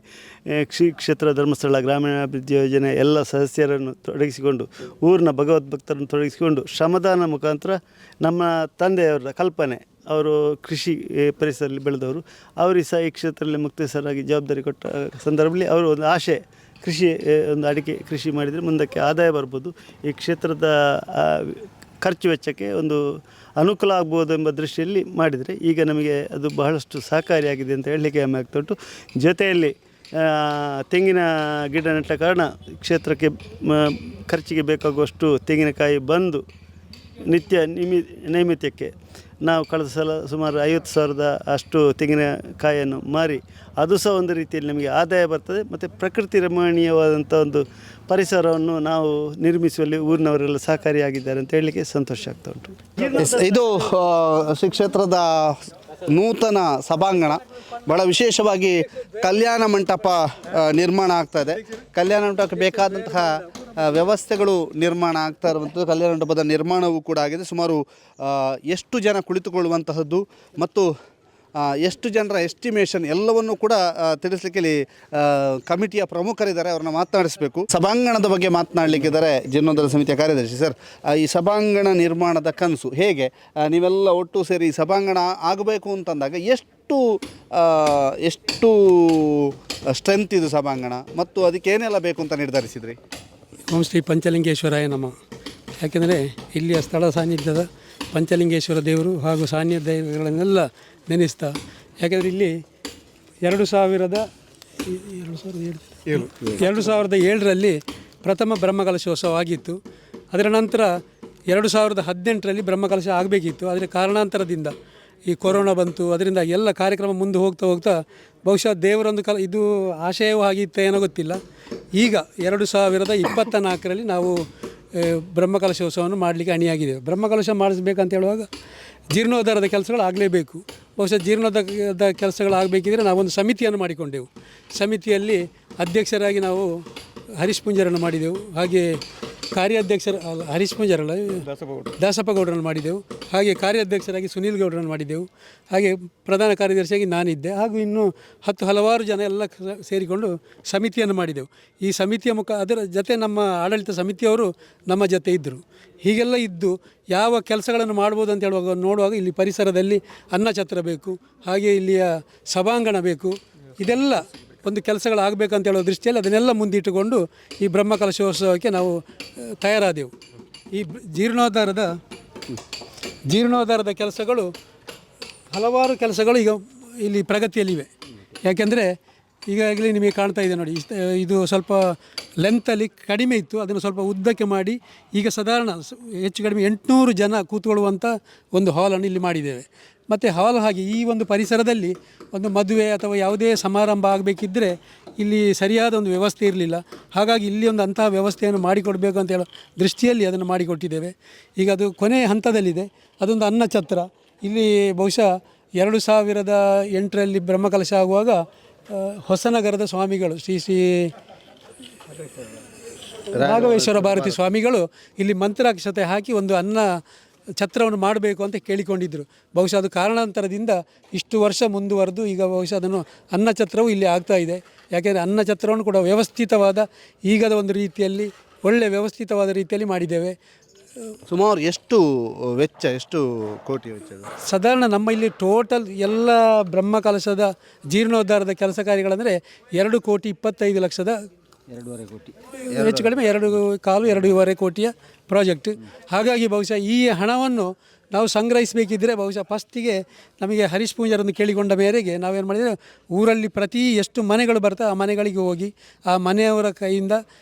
ಕ್ಷೇತ್ರ ಧರ್ಮಸ್ಥಳ ಗ್ರಾಮೀಣಾಭಿವೃದ್ಧಿ ಯೋಜನೆ ಎಲ್ಲ ಸದಸ್ಯರನ್ನು ತೊಡಗಿಸಿಕೊಂಡು ಊರಿನ ಭಗವದ್ಭಕ್ತರನ್ನು ತೊಡಗಿಸಿಕೊಂಡು ಶ್ರಮದಾನ ಮುಖಾಂತರ ನಮ್ಮ ತಂದೆಯವರ ಕಲ್ಪನೆ, ಅವರು ಕೃಷಿ ಪರಿಸರದಲ್ಲಿ ಬೆಳೆದವರು, ಅವರಿಗೆ ಸಹ ಈ ಕ್ಷೇತ್ರದಲ್ಲಿ ಮುಕ್ತೇಸರಾಗಿ ಜವಾಬ್ದಾರಿ ಕೊಟ್ಟ ಸಂದರ್ಭದಲ್ಲಿ ಅವರು ಒಂದು ಆಶೆ, ಒಂದು ಅಡಿಕೆ ಕೃಷಿ ಮಾಡಿದರೆ ಮುಂದಕ್ಕೆ ಆದಾಯ ಬರ್ಬೋದು, ಈ ಕ್ಷೇತ್ರದ ಖರ್ಚು ವೆಚ್ಚಕ್ಕೆ ಒಂದು ಅನುಕೂಲ ಆಗ್ಬೋದು ಎಂಬ ದೃಷ್ಟಿಯಲ್ಲಿ ಮಾಡಿದರೆ ಈಗ ನಮಗೆ ಅದು ಬಹಳಷ್ಟು ಸಹಕಾರಿಯಾಗಿದೆ ಅಂತ ಹೇಳಲಿಕ್ಕೆ ಹೆಮ್ಮೆ ಆಗ್ತಾ ಉಂಟು. ಜೊತೆಯಲ್ಲಿ ತೆಂಗಿನ ಗಿಡ ನೆಟ್ಟ ಕಾರಣ ಕ್ಷೇತ್ರಕ್ಕೆ ಖರ್ಚಿಗೆ ಬೇಕಾಗುವಷ್ಟು ತೆಂಗಿನಕಾಯಿ ಬಂದು ನಿತ್ಯ ನೈಮಿತ್ಯಕ್ಕೆ ನಾವು ಕಳೆದ ಸಲ ಸುಮಾರು 50,000 ಅಷ್ಟು ತೆಂಗಿನಕಾಯಿಯನ್ನು ಮಾರಿ ಅದು ಸಹ ಒಂದು ರೀತಿಯಲ್ಲಿ ನಮಗೆ ಆದಾಯ ಬರ್ತದೆ ಮತ್ತು ಪ್ರಕೃತಿ ರಮಣೀಯವಾದಂಥ ಒಂದು ಪರಿಸರವನ್ನು ನಾವು ನಿರ್ಮಿಸುವಲ್ಲಿ ಊರಿನವರೆಲ್ಲ ಸಹಕಾರಿಯಾಗಿದ್ದಾರೆ ಅಂತ ಹೇಳಲಿಕ್ಕೆ ಸಂತೋಷ ಆಗ್ತಾ ಉಂಟು. ಇದು ಶ್ರೀ ಕ್ಷೇತ್ರದ ನೂತನ ಸಭಾಂಗಣ, ಭಾಳ ವಿಶೇಷವಾಗಿ ಕಲ್ಯಾಣ ಮಂಟಪ ನಿರ್ಮಾಣ ಆಗ್ತಾಯಿದೆ. ಕಲ್ಯಾಣ ಮಂಟಪಕ್ಕೆ ಬೇಕಾದಂತಹ ವ್ಯವಸ್ಥೆಗಳು ನಿರ್ಮಾಣ ಆಗ್ತಾ ಇರುವಂಥದ್ದು. ಕಲ್ಯಾಣ ಮಂಟಪದ ನಿರ್ಮಾಣವೂ ಕೂಡ ಆಗಿದೆ. ಸುಮಾರು ಎಷ್ಟು ಜನ ಕುಳಿತುಕೊಳ್ಳುವಂತಹದ್ದು ಮತ್ತು ಎಷ್ಟು ಜನರ ಎಸ್ಟಿಮೇಷನ್ ಎಲ್ಲವನ್ನೂ ಕೂಡ ತಿಳಿಸ್ಲಿಕ್ಕೆ ಇಲ್ಲಿ ಕಮಿಟಿಯ ಪ್ರಮುಖರಿದ್ದಾರೆ, ಅವ್ರನ್ನ ಮಾತನಾಡಿಸಬೇಕು. ಸಭಾಂಗಣದ ಬಗ್ಗೆ ಮಾತನಾಡಲಿಕ್ಕಿದ್ದಾರೆ ಜೀರ್ಣೋದ್ಧಾರ ಸಮಿತಿಯ ಕಾರ್ಯದರ್ಶಿ. ಸರ್, ಈ ಸಭಾಂಗಣ ನಿರ್ಮಾಣದ ಕನಸು ಹೇಗೆ? ನೀವೆಲ್ಲ ಒಟ್ಟು ಸೇರಿ ಈ ಸಭಾಂಗಣ ಆಗಬೇಕು ಅಂತಂದಾಗ ಎಷ್ಟು ಸ್ಟ್ರೆಂತ್ ಇದು ಸಭಾಂಗಣ ಮತ್ತು ಅದಕ್ಕೆ ಏನೆಲ್ಲ ಬೇಕು ಅಂತ ನಿರ್ಧರಿಸಿದ್ರಿ? ಓಂ ಶ್ರೀ ಪಂಚಲಿಂಗೇಶ್ವರಾಯ ನಮಃ. ಯಾಕೆಂದರೆ ಇಲ್ಲಿಯ ಸ್ಥಳ ಸಾನ್ನಿಧ್ಯದ ಪಂಚಲಿಂಗೇಶ್ವರ ದೇವರು ಹಾಗೂ ಸಾನ್ನಿಧ್ಯಗಳನ್ನೆಲ್ಲ ನೆನೆಸ್ತಾ, ಯಾಕೆಂದರೆ ಇಲ್ಲಿ 2007ರಲ್ಲಿ ಪ್ರಥಮ ಬ್ರಹ್ಮಕಲಶೋತ್ಸವ ಆಗಿತ್ತು. ಅದರ ನಂತರ 2018ರಲ್ಲಿ ಬ್ರಹ್ಮಕಲಶ ಆಗಬೇಕಿತ್ತು. ಆದರೆ ಕಾರಣಾಂತರದಿಂದ ಈ ಕೊರೋನಾ ಬಂತು. ಅದರಿಂದ ಎಲ್ಲ ಕಾರ್ಯಕ್ರಮ ಮುಂದೆ ಹೋಗ್ತಾ ಬಹುಶಃ ದೇವರೊಂದು ಇದು ಆಶಯವೂ ಆಗಿತ್ತು ಏನೋ ಗೊತ್ತಿಲ್ಲ. ಈಗ 2024ರಲ್ಲಿ ನಾವು ಬ್ರಹ್ಮಕಲಶೋತ್ಸವವನ್ನು ಮಾಡಲಿಕ್ಕೆ ಅಣಿಯಾಗಿದ್ದೇವೆ. ಬ್ರಹ್ಮಕಲಶ ಮಾಡಿಸ್ಬೇಕಂತ ಹೇಳುವಾಗ ಜೀರ್ಣೋದ್ಧಾರದ ಕೆಲಸಗಳು ಆಗಲೇಬೇಕು. ಬಹುಶಃ ಜೀರ್ಣೋದ್ಧಾರದ ಕೆಲಸಗಳಾಗಬೇಕಿದ್ರೆ ನಾವೊಂದು ಸಮಿತಿಯನ್ನು ಮಾಡಿಕೊಂಡೆವು. ಸಮಿತಿಯಲ್ಲಿ ಅಧ್ಯಕ್ಷರಾಗಿ ನಾವು ಹರೀಶ್ ಪೂಂಜರನ್ನು ಮಾಡಿದೆವು. ಹಾಗೆ ಕಾರ್ಯಾಧ್ಯಕ್ಷರ ಹರೀಶ್ ಪೂಂಜರಲ್ಲ, ದಾಸಪ್ಪ ಗೌಡರನ್ನು ಮಾಡಿದೆವು. ಹಾಗೆ ಕಾರ್ಯಾಧ್ಯಕ್ಷರಾಗಿ ಸುನೀಲ್ ಗೌಡರನ್ನು ಮಾಡಿದೆವು. ಹಾಗೆ ಪ್ರಧಾನ ಕಾರ್ಯದರ್ಶಿಯಾಗಿ ನಾನಿದ್ದೆ. ಹಾಗೂ ಇನ್ನೂ ಹಲವಾರು ಜನ ಎಲ್ಲ ಸೇರಿಕೊಂಡು ಸಮಿತಿಯನ್ನು ಮಾಡಿದೆವು. ಈ ಸಮಿತಿಯ ಅದರ ಜೊತೆ ನಮ್ಮ ಆಡಳಿತ ಸಮಿತಿಯವರು ನಮ್ಮ ಜೊತೆ ಇದ್ದರು. ಹೀಗೆಲ್ಲ ಇದ್ದು ಯಾವ ಕೆಲಸಗಳನ್ನು ಮಾಡ್ಬೋದು ಅಂತ ಹೇಳುವಾಗ ನೋಡುವಾಗ ಇಲ್ಲಿ ಪರಿಸರದಲ್ಲಿ ಅನ್ನಛತ್ರ ಬೇಕು, ಹಾಗೆ ಇಲ್ಲಿಯ ಸಭಾಂಗಣ ಬೇಕು. ಇದೆಲ್ಲ ಒಂದು ಕೆಲಸಗಳಾಗಬೇಕಂತ ಹೇಳೋ ದೃಷ್ಟಿಯಲ್ಲಿ ಅದನ್ನೆಲ್ಲ ಮುಂದಿಟ್ಟುಕೊಂಡು ಈ ಬ್ರಹ್ಮಕಲಶೋತ್ಸವಕ್ಕೆ ನಾವು ತಯಾರಾದೆವು. ಈ ಜೀರ್ಣೋದ್ಧಾರದ ಕೆಲಸಗಳು ಹಲವಾರು ಕೆಲಸಗಳು ಈಗ ಇಲ್ಲಿ ಪ್ರಗತಿಯಲ್ಲಿವೆ. ಯಾಕೆಂದರೆ ಈಗಾಗಲೇ ನಿಮಗೆ ಕಾಣ್ತಾ ಇದೆ ನೋಡಿ, ಇದು ಸ್ವಲ್ಪ ಲೆಂತಲ್ಲಿ ಕಡಿಮೆ ಇತ್ತು, ಅದನ್ನು ಸ್ವಲ್ಪ ಉದ್ದಕ್ಕೆ ಮಾಡಿ ಈಗ ಸಾಧಾರಣ ಹೆಚ್ಚು ಕಡಿಮೆ 800 ಜನ ಕೂತ್ಕೊಳ್ಳುವಂಥ ಒಂದು ಹಾಲನ್ನು ಇಲ್ಲಿ ಮಾಡಿದ್ದೇವೆ. ಮತ್ತು ಹಾಲ್ ಹಾಗೆ ಈ ಒಂದು ಪರಿಸರದಲ್ಲಿ ಒಂದು ಮದುವೆ ಅಥವಾ ಯಾವುದೇ ಸಮಾರಂಭ ಆಗಬೇಕಿದ್ದರೆ ಇಲ್ಲಿ ಸರಿಯಾದ ಒಂದು ವ್ಯವಸ್ಥೆ ಇರಲಿಲ್ಲ. ಹಾಗಾಗಿ ಇಲ್ಲಿ ಒಂದು ಅಂತಹ ವ್ಯವಸ್ಥೆಯನ್ನು ಮಾಡಿಕೊಡಬೇಕು ಅಂತ ಹೇಳೋ ದೃಷ್ಟಿಯಲ್ಲಿ ಅದನ್ನು ಮಾಡಿಕೊಟ್ಟಿದ್ದೇವೆ. ಈಗ ಅದು ಕೊನೆಯ ಹಂತದಲ್ಲಿದೆ. ಅದೊಂದು ಅನ್ನಛತ್ರ. ಇಲ್ಲಿ ಬಹುಶಃ 2008ರಲ್ಲಿ ಬ್ರಹ್ಮಕಲಶ ಆಗುವಾಗ ಹೊಸನಗರದ ಸ್ವಾಮಿಗಳು ಶ್ರೀ ರಾಘವೇಶ್ವರ ಭಾರತಿ ಸ್ವಾಮಿಗಳು ಇಲ್ಲಿ ಮಂತ್ರಾಕ್ಷತೆ ಹಾಕಿ ಒಂದು ಅನ್ನ ಛತ್ರವನ್ನು ಮಾಡಬೇಕು ಅಂತ ಕೇಳಿಕೊಂಡಿದ್ದರು. ಬಹುಶಃ ಅದು ಕಾರಣಾಂತರದಿಂದ ಇಷ್ಟು ವರ್ಷ ಮುಂದುವರೆದು ಈಗ ಬಹುಶಃ ಅದನ್ನು ಅನ್ನಛತ್ರವು ಇಲ್ಲಿ ಆಗ್ತಾ ಇದೆ. ಯಾಕೆಂದರೆ ಅನ್ನಛತ್ರವನ್ನು ಕೂಡ ವ್ಯವಸ್ಥಿತವಾದ ಈಗದ ಒಂದು ರೀತಿಯಲ್ಲಿ ಒಳ್ಳೆ ವ್ಯವಸ್ಥಿತವಾದ ರೀತಿಯಲ್ಲಿ ಮಾಡಿದ್ದೇವೆ. ಸುಮಾರು ಎಷ್ಟು ವೆಚ್ಚ, ಎಷ್ಟು ಕೋಟಿ ವೆಚ್ಚ? ಸಾಧಾರಣ ನಮ್ಮ ಇಲ್ಲಿ ಟೋಟಲ್ ಎಲ್ಲ ಬ್ರಹ್ಮಕಲಶದ ಜೀರ್ಣೋದ್ಧಾರದ ಕೆಲಸ ಕಾರ್ಯಗಳಂದರೆ 2,25,00,000 ಹೆಚ್ಚು ಕಡಿಮೆ 2,25 ಕೋಟಿಯ ಪ್ರಾಜೆಕ್ಟ್. ಹಾಗಾಗಿ ಬಹುಶಃ ಈ ಹಣವನ್ನು ನಾವು ಸಂಗ್ರಹಿಸಬೇಕಿದ್ದರೆ ಬಹುಶಃ ಫಸ್ಟಿಗೆ ನಮಗೆ ಹರೀಶ್ ಪೂಂಜರನ್ನು ಕೇಳಿಕೊಂಡ ಮೇರೆಗೆ ನಾವೇನು ಮಾಡಿದರೆ, ಊರಲ್ಲಿ ಪ್ರತಿ ಎಷ್ಟು ಮನೆಗಳು ಬರ್ತವೆ ಆ ಮನೆಗಳಿಗೆ ಹೋಗಿ ಆ ಮನೆಯವರ ಕೈಯಿಂದ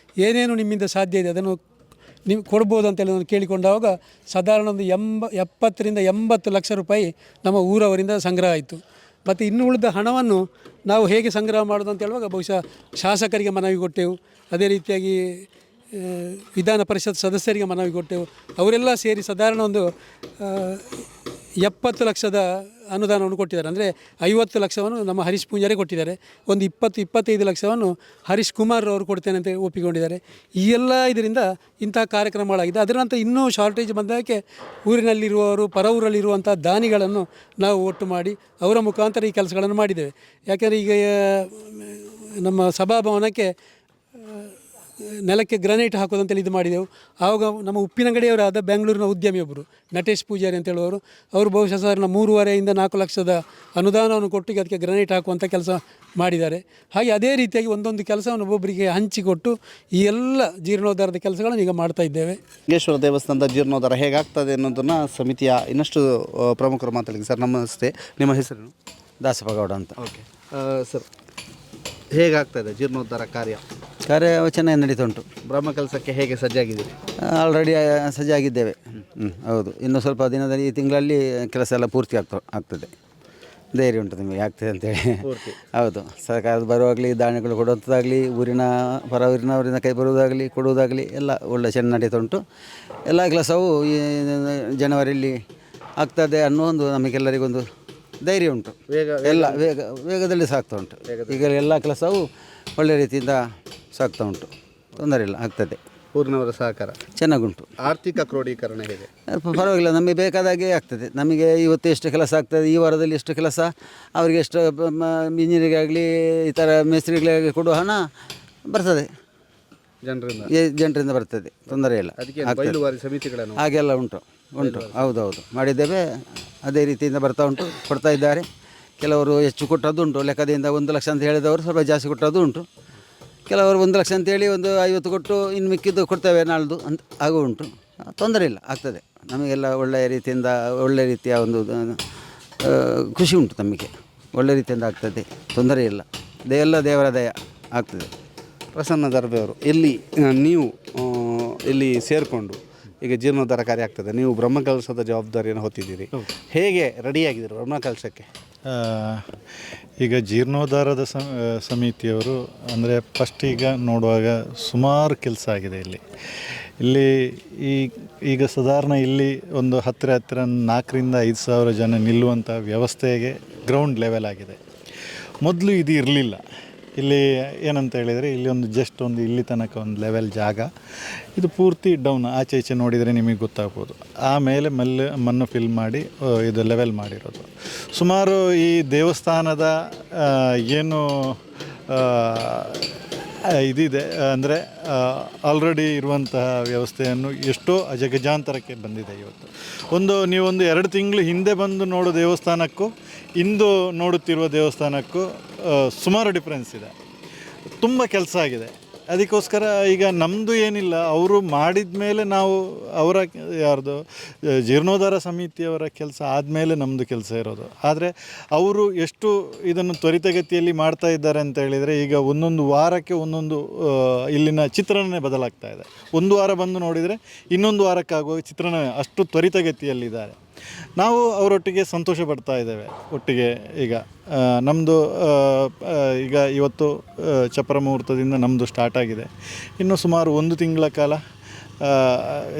ಏನೇನು ನಿಮ್ಮಿಂದ ಸಾಧ್ಯ ಇದೆ ಅದನ್ನು ನೀವು ಕೊಡ್ಬೋದು ಅಂತೇಳಿ ನಾನು ಕೇಳಿಕೊಂಡಾಗ ಸಾಧಾರಣ ಒಂದು 70 ರಿಂದ 80 ಲಕ್ಷ ರೂಪಾಯಿ ನಮ್ಮ ಊರವರಿಂದ ಸಂಗ್ರಹ ಆಯಿತು. ಮತ್ತು ಇನ್ನು ಉಳಿದ ಹಣವನ್ನು ನಾವು ಹೇಗೆ ಸಂಗ್ರಹ ಮಾಡೋದು ಅಂತ ಹೇಳುವಾಗ ಬಹುಶಃ ಶಾಸಕರಿಗೆ ಮನವಿ ಕೊಟ್ಟೆವು. ಅದೇ ರೀತಿಯಾಗಿ ವಿಧಾನ ಪರಿಷತ್ ಸದಸ್ಯರಿಗೆ ಮನವಿ ಕೊಟ್ಟೆವು. ಅವರೆಲ್ಲ ಸೇರಿ ಸಾಧಾರಣ ಒಂದು 70 ಲಕ್ಷದ ಅನುದಾನವನ್ನು ಕೊಟ್ಟಿದ್ದಾರೆ. ಅಂದರೆ 50 ಲಕ್ಷವನ್ನು ನಮ್ಮ ಹರೀಶ್ ಪೂಂಜಾರೆ ಕೊಟ್ಟಿದ್ದಾರೆ. ಒಂದು 20-25 ಲಕ್ಷವನ್ನು ಹರೀಶ್ ಕುಮಾರ್ ಅವರು ಕೊಡ್ತೇನೆ ಅಂತ ಒಪ್ಪಿಕೊಂಡಿದ್ದಾರೆ. ಈ ಎಲ್ಲ ಇದರಿಂದ ಇಂತಹ ಕಾರ್ಯಕ್ರಮಗಳಾಗಿದೆ. ಅದರ ನಂತರ ಇನ್ನೂ ಶಾರ್ಟೇಜ್ ಬಂದಕ್ಕೆ ಊರಿನಲ್ಲಿರುವವರು, ಪರ ಊರಲ್ಲಿರುವಂಥ ದಾನಿಗಳನ್ನು ನಾವು ಒಟ್ಟು ಮಾಡಿ ಅವರ ಮುಖಾಂತರ ಈ ಕೆಲಸಗಳನ್ನು ಮಾಡಿದ್ದೇವೆ. ಯಾಕೆಂದರೆ ಈಗ ನಮ್ಮ ಸಭಾಭವನಕ್ಕೆ ನೆಲಕ್ಕೆ ಗ್ರಾನೈಟ್ ಹಾಕೋದಂತೇಳಿ ಇದು ಮಾಡಿದೆವು. ಆವಾಗ ನಮ್ಮ ಉಪ್ಪಿನಂಗಡಿಯವರಾದ ಬೆಂಗಳೂರಿನ ಉದ್ಯಮಿಯೊಬ್ಬರು ನಟೇಶ್ ಪೂಜಾರಿ ಅಂತೇಳುವವರು, ಅವರು ಬಹುಶಃ ಸಾಧಾರಣ 3.5-4 ಲಕ್ಷದ ಅನುದಾನವನ್ನು ಕೊಟ್ಟು ಅದಕ್ಕೆ ಗ್ರಾನೈಟ್ ಹಾಕುವಂಥ ಕೆಲಸ ಮಾಡಿದ್ದಾರೆ. ಹಾಗೆ ಅದೇ ರೀತಿಯಾಗಿ ಒಂದೊಂದು ಕೆಲಸವನ್ನು ಒಬ್ಬೊಬ್ಬರಿಗೆ ಹಂಚಿಕೊಟ್ಟು ಈ ಎಲ್ಲ ಜೀರ್ಣೋದ್ಧಾರದ ಕೆಲಸಗಳನ್ನು ಈಗ ಮಾಡ್ತಾ ಇದ್ದೇವೆ. ಲಿಂಗೇಶ್ವರ ದೇವಸ್ಥಾನದ ಜೀರ್ಣೋದ್ಧಾರ ಹೇಗಾಗ್ತದೆ ಅನ್ನೋದನ್ನು ಸಮಿತಿಯ ಇನ್ನಷ್ಟು ಪ್ರಮುಖರು ಮಾತಾಡಿದ್ದಾರೆ. ಸರ್ ನಮಸ್ತೆ, ನಿಮ್ಮ ಹೆಸರು? ದಾಸಪ್ಪ ಗೌಡ ಅಂತ. ಓಕೆ ಸರ್, ಹೇಗಾಗ್ತದೆ ಜೀರ್ಣೋದ್ಧಾರ ಕಾರ್ಯ? ಚೆನ್ನಾಗಿ ನಡೀತಾ ಉಂಟು. ಬ್ರಹ್ಮ ಕೆಲಸಕ್ಕೆ ಹೇಗೆ ಸಜ್ಜಾಗಿದ್ದೀರಿ? ಆಲ್ರೆಡಿ ಸಜ್ಜಾಗಿದ್ದೇವೆ. ಹೌದು, ಇನ್ನು ಸ್ವಲ್ಪ ದಿನದಲ್ಲಿ ಈ ತಿಂಗಳಲ್ಲಿ ಕೆಲಸ ಎಲ್ಲ ಪೂರ್ತಿ ಆಗ್ತದೆ. ಧೈರ್ಯ ಉಂಟು ನಿಮಗೆ, ಆಗ್ತದೆ ಅಂತೇಳಿ. ಹೌದು, ಸರ್ಕಾರದ ಬರುವಾಗಲಿ ದಾನಿಗಳು ಕೊಡುವಂಥದ್ದಾಗಲಿ, ಊರಿನವರಿಂದ ಕೈ ಬರುವುದಾಗಲಿ ಕೊಡುವುದಾಗಲಿ ಎಲ್ಲ ಒಳ್ಳೆ ಚೆನ್ನಾಗಿ ನಡೀತಾ ಉಂಟು. ಎಲ್ಲ ಕೆಲಸವು ಈ ಜನವರಿಯಲ್ಲಿ ಆಗ್ತದೆ ಅನ್ನೋ ಒಂದು ನಮಗೆಲ್ಲರಿಗೊಂದು ಧೈರ್ಯ ಉಂಟು. ಎಲ್ಲ ವೇಗದಲ್ಲಿ ಸಾಗ್ತಾ ಉಂಟು. ಈಗ ಎಲ್ಲ ಕೆಲಸವು ಒಳ್ಳೆ ರೀತಿಯಿಂದ ಸಾಗ್ತಾ ಉಂಟು, ತೊಂದರೆ ಇಲ್ಲ, ಆಗ್ತದೆ. ಊರಿನವರ ಸಹಕಾರ ಚೆನ್ನಾಗುಂಟು. ಆರ್ಥಿಕ ಕ್ರೋಢೀಕರಣ ಹೇಗೆ? ಪರವಾಗಿಲ್ಲ, ನಮಗೆ ಬೇಕಾದಾಗೆ ಆಗ್ತದೆ. ನಮಗೆ ಇವತ್ತು ಎಷ್ಟು ಕೆಲಸ ಆಗ್ತದೆ, ಈ ವಾರದಲ್ಲಿ ಎಷ್ಟು ಕೆಲಸ, ಅವರಿಗೆ ಎಷ್ಟು ಇಂಜಿನಿಯರಿಗಾಗಲಿ ಈ ಥರ ಮೇಸ್ತ್ರಿಗಳಿಗೆ ಕೊಡುವ ಹಣ ಬರ್ತದೆ, ಜನರಿಂದ ಬರ್ತದೆ, ತೊಂದರೆ ಇಲ್ಲ. ಸಮಿತಿಗಳನ್ನು ಹಾಗೆಲ್ಲ ಉಂಟು. ಹೌದೌದು, ಮಾಡಿದ್ದೇವೆ. ಅದೇ ರೀತಿಯಿಂದ ಬರ್ತಾ ಉಂಟು, ಕೊಡ್ತಾ ಇದ್ದಾರೆ. ಕೆಲವರು ಹೆಚ್ಚು ಕೊಟ್ಟದ್ದು ಉಂಟು, ಲೆಕ್ಕದಿಂದ 1 ಲಕ್ಷ ಅಂತ ಹೇಳಿದವರು ಸ್ವಲ್ಪ ಜಾಸ್ತಿ ಕೊಟ್ಟದ್ದು ಉಂಟು. ಕೆಲವರು 1 ಲಕ್ಷ ಅಂತೇಳಿ ಒಂದು 50 ಕೊಟ್ಟು ಇನ್ನು ಮಿಕ್ಕಿದ್ದು ಕೊಡ್ತೇವೆ ನಾಳ್ದು ಅಂತ ಹಾಗೂ ಉಂಟು. ತೊಂದರೆ ಇಲ್ಲ, ಆಗ್ತದೆ. ನಮಗೆಲ್ಲ ಒಳ್ಳೆಯ ರೀತಿಯ ಒಂದು ಖುಷಿ ಉಂಟು ನಮಗೆ. ಒಳ್ಳೆ ರೀತಿಯಿಂದ ಆಗ್ತದೆ, ತೊಂದರೆ ಇಲ್ಲ. ದೇವರ ದಯ ಆಗ್ತದೆ. ಪ್ರಸನ್ನ ದರ್ಬೆಯವರು, ನೀವು ಇಲ್ಲಿ ಸೇರಿಕೊಂಡು ಈಗ ಜೀರ್ಣೋದ್ಧಾರ ಕಾರ್ಯ ಆಗ್ತದೆ. ನೀವು ಬ್ರಹ್ಮಕಲಶದ ಜವಾಬ್ದಾರಿಯನ್ನು ಹೊತ್ತಿದ್ದೀರಿ. ಹೇಗೆ ರೆಡಿಯಾಗಿದ್ದೀರಿ ಬ್ರಹ್ಮಕಲಶಕ್ಕೆ? ಈಗ ಜೀರ್ಣೋದ್ಧಾರದ ಸಮಿತಿಯವರು ಅಂದರೆ ಫಸ್ಟ್ ಈಗ ನೋಡುವಾಗ ಸುಮಾರು ಕೆಲಸ ಆಗಿದೆ ಇಲ್ಲಿ ಈಗ ಸಾಧಾರಣ ಇಲ್ಲಿ ಒಂದು ಹತ್ತಿರ 4,000 to 5,000 ಜನ ನಿಲ್ಲುವಂಥ ವ್ಯವಸ್ಥೆಗೆ ಗ್ರೌಂಡ್ ಲೆವೆಲ್ ಆಗಿದೆ. ಮೊದಲು ಇದು ಇರಲಿಲ್ಲ. ಇಲ್ಲಿ ಏನಂತ ಹೇಳಿದರೆ ಇಲ್ಲಿ ಒಂದು ಜಸ್ಟ್ ಒಂದು ಇಲ್ಲಿ ತನಕ ಒಂದು ಲೆವೆಲ್ ಜಾಗ, ಇದು ಪೂರ್ತಿ ಡೌನ್, ಆಚೆ ಈಚೆ ನೋಡಿದರೆ ನಿಮಗೆ ಗೊತ್ತಾಗ್ಬೋದು. ಆಮೇಲೆ ಮಣ್ಣು ಫಿಲ್ ಮಾಡಿ ಇದು ಲೆವೆಲ್ ಮಾಡಿರೋದು. ಸುಮಾರು ಈ ದೇವಸ್ಥಾನದ ಏನು ಇದಿದೆ ಅಂದರೆ ಆಲ್ರೆಡಿ ಇರುವಂತಹ ವ್ಯವಸ್ಥೆಯನ್ನು ಎಷ್ಟೋ ಅಜಗಜಾಂತರಕ್ಕೆ ಬಂದಿದೆ. ನೀವೊಂದು 2 ತಿಂಗಳು ಹಿಂದೆ ಬಂದು ನೋಡೋ ದೇವಸ್ಥಾನಕ್ಕೂ ಇಂದು ನೋಡುತ್ತಿರುವ ದೇವಸ್ಥಾನಕ್ಕೂ ಸುಮಾರು ಡಿಫ್ರೆನ್ಸ್ ಇದೆ. ತುಂಬ ಕೆಲಸ ಆಗಿದೆ. ಅದಕ್ಕೋಸ್ಕರ ಈಗ ನಮ್ಮದು ಏನಿಲ್ಲ, ಅವರು ಮಾಡಿದ ಮೇಲೆ ನಾವು ಯಾರ್ದು ಜೀರ್ಣೋದ್ಧಾರ ಸಮಿತಿಯವರ ಕೆಲಸ ಆದಮೇಲೆ ನಮ್ಮದು ಕೆಲಸ ಇರೋದು. ಆದರೆ ಅವರು ಎಷ್ಟು ಇದನ್ನು ತ್ವರಿತಗತಿಯಲ್ಲಿ ಮಾಡ್ತಾ ಇದ್ದಾರೆ ಅಂತ ಹೇಳಿದರೆ, ಈಗ ಒಂದೊಂದು ವಾರಕ್ಕೆ ಒಂದೊಂದು ಇಲ್ಲಿನ ಚಿತ್ರಣನೇ ಬದಲಾಗ್ತಾ ಇದೆ. ಒಂದು ವಾರ ಬಂದು ನೋಡಿದರೆ ಇನ್ನೊಂದು ವಾರಕ್ಕಾಗುವ ಚಿತ್ರಣ ಅಷ್ಟು ತ್ವರಿತಗತಿಯಲ್ಲಿದ್ದಾರೆ. ನಾವು ಅವರೊಟ್ಟಿಗೆ ಸಂತೋಷ ಪಡ್ತಾ ಇದ್ದೇವೆ. ಒಟ್ಟಿಗೆ ಈಗ ನಮ್ಮದು ಈಗ ಇವತ್ತು ಚಪರ ಮುಹೂರ್ತದಿಂದ ನಮ್ಮದು ಸ್ಟಾರ್ಟ್ ಆಗಿದೆ. ಇನ್ನು ಸುಮಾರು 1 ತಿಂಗಳ ಕಾಲ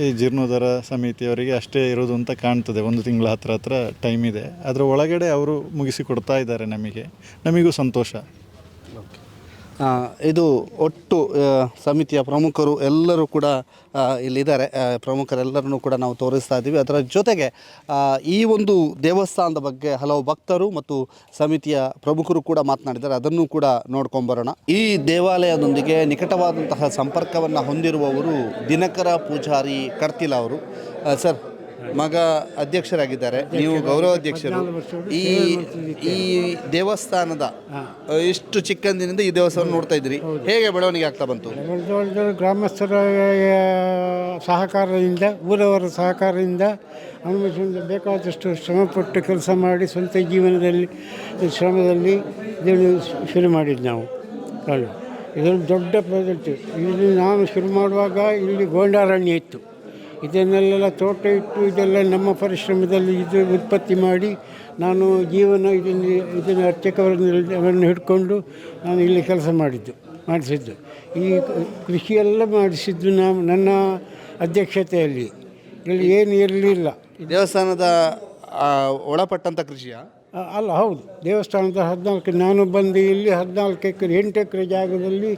ಈ ಜೀರ್ಣೋದ್ಧಾರ ಸಮಿತಿಯವರಿಗೆ ಅಷ್ಟೇ ಇರೋದು ಅಂತ ಕಾಣ್ತದೆ. 1 ತಿಂಗಳ ಹತ್ರ ಟೈಮ್ ಇದೆ. ಅದರ ಒಳಗಡೆ ಅವರು ಮುಗಿಸಿಕೊಡ್ತಾ ಇದ್ದಾರೆ. ನಮಗೂ ಸಂತೋಷ. ಇದು ಒಟ್ಟು ಸಮಿತಿಯ ಪ್ರಮುಖರು ಎಲ್ಲರೂ ಕೂಡ ಇಲ್ಲಿದ್ದಾರೆ. ಪ್ರಮುಖರೆಲ್ಲರನ್ನೂ ಕೂಡ ನಾವು ತೋರಿಸ್ತಾ ಇದ್ದೀವಿ. ಅದರ ಜೊತೆಗೆ ಈ ಒಂದು ದೇವಸ್ಥಾನದ ಬಗ್ಗೆ ಹಲವು ಭಕ್ತರು ಮತ್ತು ಸಮಿತಿಯ ಪ್ರಮುಖರು ಕೂಡ ಮಾತನಾಡಿದ್ದಾರೆ. ಅದನ್ನು ಕೂಡ ನೋಡ್ಕೊಂಬರೋಣ. ಈ ದೇವಾಲಯದೊಂದಿಗೆ ನಿಕಟವಾದಂತಹ ಸಂಪರ್ಕವನ್ನು ಹೊಂದಿರುವವರು ದಿನಕರ ಪೂಜಾರಿ ಕಡ್ತಿಲ ಅವರು. ಸರ್, ಮಗ ಅಧ್ಯಕ್ಷರಾಗಿದ್ದಾರೆ, ನೀವು ಗೌರವಾಧ್ಯಕ್ಷರು. ಈ ದೇವಸ್ಥಾನದ ಇಷ್ಟು ಚಿಕ್ಕಂದಿನಿಂದ ಈ ದೇವಸ್ಥಾನ ನೋಡ್ತಾ ಇದ್ರಿ, ಹೇಗೆ ಬೆಳವಣಿಗೆ ಆಗ್ತಾ ಬಂತು? ಗ್ರಾಮಸ್ಥರ ಸಹಕಾರದಿಂದ, ಊರವರ ಸಹಕಾರದಿಂದ ಅನುಮತಿಯಿಂದ ಬೇಕಾದಷ್ಟು ಶ್ರಮಪಟ್ಟು ಕೆಲಸ ಮಾಡಿ ಸ್ವಂತ ಜೀವನದಲ್ಲಿ ಶ್ರಮದಲ್ಲಿ ಇದನ್ನು ಶುರು ಮಾಡಿದ್ದು ನಾವು. ಇದೊಂದು ದೊಡ್ಡ ಪ್ರಾಜೆಕ್ಟ್. ಇಲ್ಲಿ ನಾನು ಶುರು ಮಾಡುವಾಗ ಇಲ್ಲಿ ಗೋಂಡಾರಣ್ಯ ಇತ್ತು. ಇದನ್ನೆಲ್ಲ ತೋಟ ಇಟ್ಟು ಇದೆಲ್ಲ ನಮ್ಮ ಪರಿಶ್ರಮದಲ್ಲಿ ಇದು ಉತ್ಪತ್ತಿ ಮಾಡಿ ನಾನು ಇದನ್ನು ಅರ್ಚಕರನ್ನು ಹಿಡ್ಕೊಂಡು ನಾನು ಇಲ್ಲಿ ಕೆಲಸ ಮಾಡಿಸಿದ್ದು. ಈ ಕೃಷಿಯೆಲ್ಲ ಮಾಡಿಸಿದ್ದು ನನ್ನ ಅಧ್ಯಕ್ಷತೆಯಲ್ಲಿ. ಇಲ್ಲಿ ಏನು ಇರಲಿಲ್ಲ. ದೇವಸ್ಥಾನದ ಒಳಪಟ್ಟಂಥ ಕೃಷಿಯ ಅಲ್ಲ, ಹೌದು. ದೇವಸ್ಥಾನದ 14 ನಾನು ಬಂದು ಇಲ್ಲಿ 14 ಎಕರೆ 8 ಎಕರೆ ಜಾಗದಲ್ಲಿ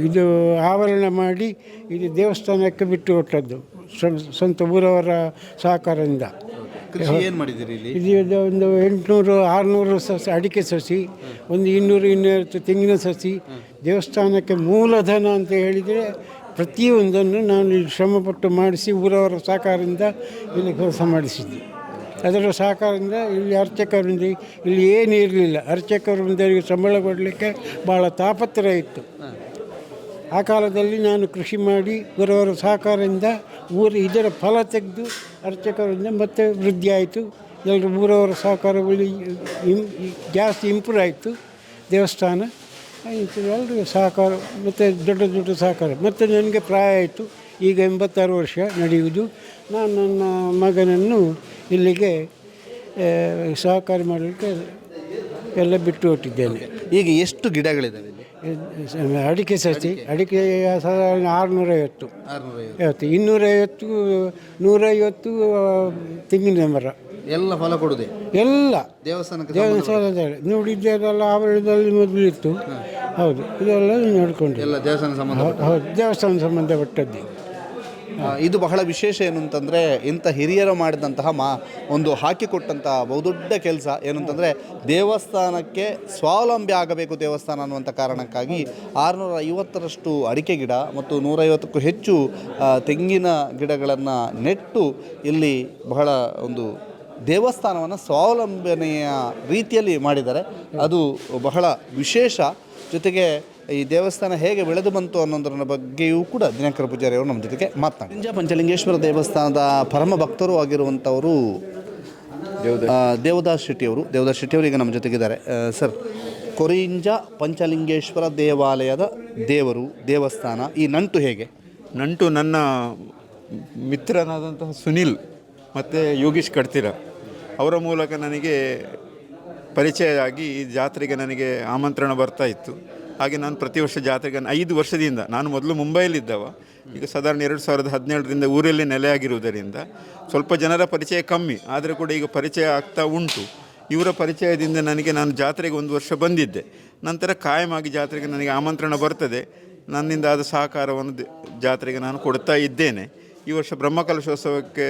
ಇದು ಆವರಣ ಮಾಡಿ ಇದು ದೇವಸ್ಥಾನಕ್ಕೆ ಬಿಟ್ಟು ಕೊಟ್ಟದ್ದು ಸ್ವಂತ ಊರವರ ಸಹಕಾರದಿಂದ. ಏನು ಮಾಡಿದ್ದೀರಿ ಇಲ್ಲಿ? ಇದು ಒಂದು 800-600 ಸಸಿ ಅಡಿಕೆ ಸಸಿ, ಒಂದು 200-250 ತೆಂಗಿನ ಸಸಿ. ದೇವಸ್ಥಾನಕ್ಕೆ ಮೂಲಧನ ಅಂತ ಹೇಳಿದರೆ ಪ್ರತಿಯೊಂದನ್ನು ನಾನು ಇಲ್ಲಿ ಶ್ರಮಪಟ್ಟು ಮಾಡಿಸಿ ಊರವರ ಸಹಕಾರದಿಂದ ಇಲ್ಲಿ ಕೆಲಸ ಮಾಡಿಸಿದ್ದೆ. ಅದರ ಸಹಕಾರದಿಂದ ಇಲ್ಲಿ ಅರ್ಚಕರಿಂದ ಇಲ್ಲಿ ಏನೂ ಇರಲಿಲ್ಲ. ಅರ್ಚಕರಿಂದರಿಗೆ ಸಂಬಳ ಕೊಡಲಿಕ್ಕೆ ಭಾಳ ತಾಪತ್ರ ಇತ್ತು. ಆ ಕಾಲದಲ್ಲಿ ನಾನು ಕೃಷಿ ಮಾಡಿ ಊರವರ ಸಹಕಾರದಿಂದ ಇದರ ಫಲ ತೆಗೆದು ಅರ್ಚಕರಿಂದ ಮತ್ತೆ ವೃದ್ಧಿ ಆಯಿತು. ಎಲ್ಲರೂ ಊರವರ ಸಹಕಾರಗಳು ಜಾಸ್ತಿ ಇಂಪ್ರೂವ್ ಆಯಿತು. ದೇವಸ್ಥಾನ ಎಲ್ಲರಿಗೂ ಸಹಕಾರ ಮತ್ತು ದೊಡ್ಡ ಸಹಕಾರ. ಮತ್ತು ನನಗೆ ಪ್ರಾಯ ಆಯಿತು, ಈಗ 86 ವರ್ಷ ನಡೆಯುವುದು. ನಾನು ನನ್ನ ಮಗನನ್ನು ಇಲ್ಲಿಗೆ ಸಹಕಾರ ಮಾಡಲಿಕ್ಕೆ ಎಲ್ಲ ಬಿಟ್ಟು ಹೊಟ್ಟಿದ್ದೇನೆ. ಈಗ ಎಷ್ಟು ಗಿಡಗಳಿದ್ದಾವೆ ಇಲ್ಲಿ? ಅಡಿಕೆ ಸಸಿ, ಅಡಿಕೆ ಸಾಧಾರಣ 650, 250, 150 ತೆಂಗಿನ ಮರ. ಎಲ್ಲ ಫಲ ಕೊಡುದೆ? ಎಲ್ಲ ದೇವಸ್ಥಾನದ ನೋಡಿದ್ದೆಲ್ಲ ಆವರಣದಲ್ಲಿ ಮೊದಲಿತ್ತು. ಹೌದು, ಇದೆಲ್ಲ ನೋಡಿಕೊಂಡು ಎಲ್ಲ ದೇವಸ್ಥಾನ ಸಂಬಂಧ. ಹೌದು, ದೇವಸ್ಥಾನ ಸಂಬಂಧಪಟ್ಟದ್ದು. ಇದು ಬಹಳ ವಿಶೇಷ ಏನು ಅಂತಂದರೆ, ಇಂಥ ಹಿರಿಯರು ಮಾಡಿದಂತಹ ಒಂದು ಹಾಕಿಕೊಟ್ಟಂತಹ ಬಹುದೊಡ್ಡ ಕೆಲಸ ಏನು ಅಂತಂದರೆ, ದೇವಸ್ಥಾನಕ್ಕೆ ಸ್ವಾವಲಂಬಿ ಆಗಬೇಕು ದೇವಸ್ಥಾನ ಅನ್ನುವಂಥ ಕಾರಣಕ್ಕಾಗಿ 650ರಷ್ಟು ಅಡಿಕೆ ಗಿಡ ಮತ್ತು 150ಕ್ಕೂ ಹೆಚ್ಚು ತೆಂಗಿನ ಗಿಡಗಳನ್ನು ನೆಟ್ಟು ಇಲ್ಲಿ ಬಹಳ ಒಂದು ದೇವಸ್ಥಾನವನ್ನು ಸ್ವಾವಲಂಬನೆಯ ರೀತಿಯಲ್ಲಿ ಮಾಡಿದ್ದಾರೆ. ಅದು ಬಹಳ ವಿಶೇಷ. ಜೊತೆಗೆ ಈ ದೇವಸ್ಥಾನ ಹೇಗೆ ಬೆಳೆದು ಬಂತು ಅನ್ನೋದರ ಬಗ್ಗೆಯೂ ಕೂಡ ದಿನಕರ ಪೂಜಾರಿ ಅವರು ನಮ್ಮ ಜೊತೆಗೆ ಮಾತನಾಡಿ. ಪಂಚಲಿಂಗೇಶ್ವರ ದೇವಸ್ಥಾನದ ಪರಮ ಭಕ್ತರು ಆಗಿರುವಂಥವರು ದೇವದಾಸ್ ಶೆಟ್ಟಿಯವರು. ದೇವದಾಸ್ ಶೆಟ್ಟಿಯವರು ಈಗ ನಮ್ಮ ಜೊತೆಗಿದ್ದಾರೆ. ಸರ್, ಕೊರಿಂಜ ಪಂಚಲಿಂಗೇಶ್ವರ ದೇವಾಲಯದ ದೇವರು, ದೇವಸ್ಥಾನ, ಈ ನಂಟು ಹೇಗೆ? ನಂಟು ನನ್ನ ಮಿತ್ರನಾದಂತಹ ಸುನಿಲ್ ಮತ್ತು ಯೋಗೀಶ್ ಕಡ್ತಿರ ಅವರ ಮೂಲಕ ನನಗೆ ಪರಿಚಯ ಆಗಿ ಈ ಜಾತ್ರೆಗೆ ನನಗೆ ಆಮಂತ್ರಣ ಬರ್ತಾ ಇತ್ತು. ಹಾಗೆ ನಾನು ಪ್ರತಿ ವರ್ಷ ಜಾತ್ರೆಗೆ 5 ವರ್ಷದಿಂದ, ನಾನು ಮೊದಲು ಮುಂಬೈಲಿದ್ದವ, ಈಗ ಸಾಧಾರಣ 2017ರಿಂದ ಊರಲ್ಲಿ ನೆಲೆಯಾಗಿರುವುದರಿಂದ ಸ್ವಲ್ಪ ಜನರ ಪರಿಚಯ ಕಮ್ಮಿ, ಆದರೆ ಕೂಡ ಈಗ ಪರಿಚಯ ಆಗ್ತಾ ಉಂಟು. ಇವರ ಪರಿಚಯದಿಂದ ನಾನು ಜಾತ್ರೆಗೆ 1 ವರ್ಷ ಬಂದಿದ್ದೆ. ನಂತರ ಕಾಯಮಾಗಿ ಜಾತ್ರೆಗೆ ನನಗೆ ಆಮಂತ್ರಣ ಬರ್ತದೆ. ನನ್ನಿಂದ ಆದ ಸಹಕಾರವನ್ನು ಜಾತ್ರೆಗೆ ನಾನು ಕೊಡ್ತಾ ಇದ್ದೇನೆ. ಈ ವರ್ಷ ಬ್ರಹ್ಮಕಲಶೋತ್ಸವಕ್ಕೆ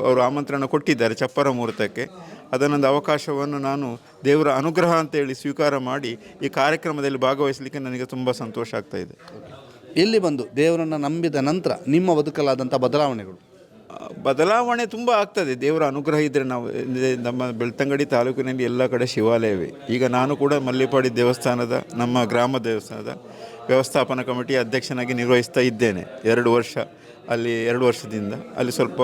ಅವರು ಆಮಂತ್ರಣ ಕೊಟ್ಟಿದ್ದಾರೆ ಚಪ್ಪರ ಮುಹೂರ್ತಕ್ಕೆ. ಅದನ್ನೊಂದು ಅವಕಾಶವನ್ನು ನಾನು ದೇವರ ಅನುಗ್ರಹ ಅಂತೇಳಿ ಸ್ವೀಕಾರ ಮಾಡಿ ಈ ಕಾರ್ಯಕ್ರಮದಲ್ಲಿ ಭಾಗವಹಿಸಲಿಕ್ಕೆ ನನಗೆ ತುಂಬ ಸಂತೋಷ ಆಗ್ತಾಯಿದೆ. ಇಲ್ಲಿ ಬಂದು ದೇವರನ್ನು ನಂಬಿದ ನಂತರ ನಿಮ್ಮ ಬದುಕಲಾದಂಥ ಬದಲಾವಣೆ ತುಂಬ ಆಗ್ತದೆ. ದೇವರ ಅನುಗ್ರಹ ಇದ್ದರೆ ನಾವು ನಮ್ಮ ಬೆಳ್ತಂಗಡಿ ತಾಲೂಕಿನಲ್ಲಿ ಎಲ್ಲ ಕಡೆ ಶಿವಾಲಯವೇ. ಈಗ ನಾನು ಕೂಡ ಮಲ್ಲಿಪಾಡಿ ದೇವಸ್ಥಾನದ, ನಮ್ಮ ಗ್ರಾಮ ದೇವಸ್ಥಾನದ ವ್ಯವಸ್ಥಾಪನಾ ಕಮಿಟಿ ಅಧ್ಯಕ್ಷನಾಗಿ ನಿರ್ವಹಿಸ್ತಾ ಇದ್ದೇನೆ 2 ವರ್ಷ. ಅಲ್ಲಿ 2 ವರ್ಷದಿಂದ ಅಲ್ಲಿ ಸ್ವಲ್ಪ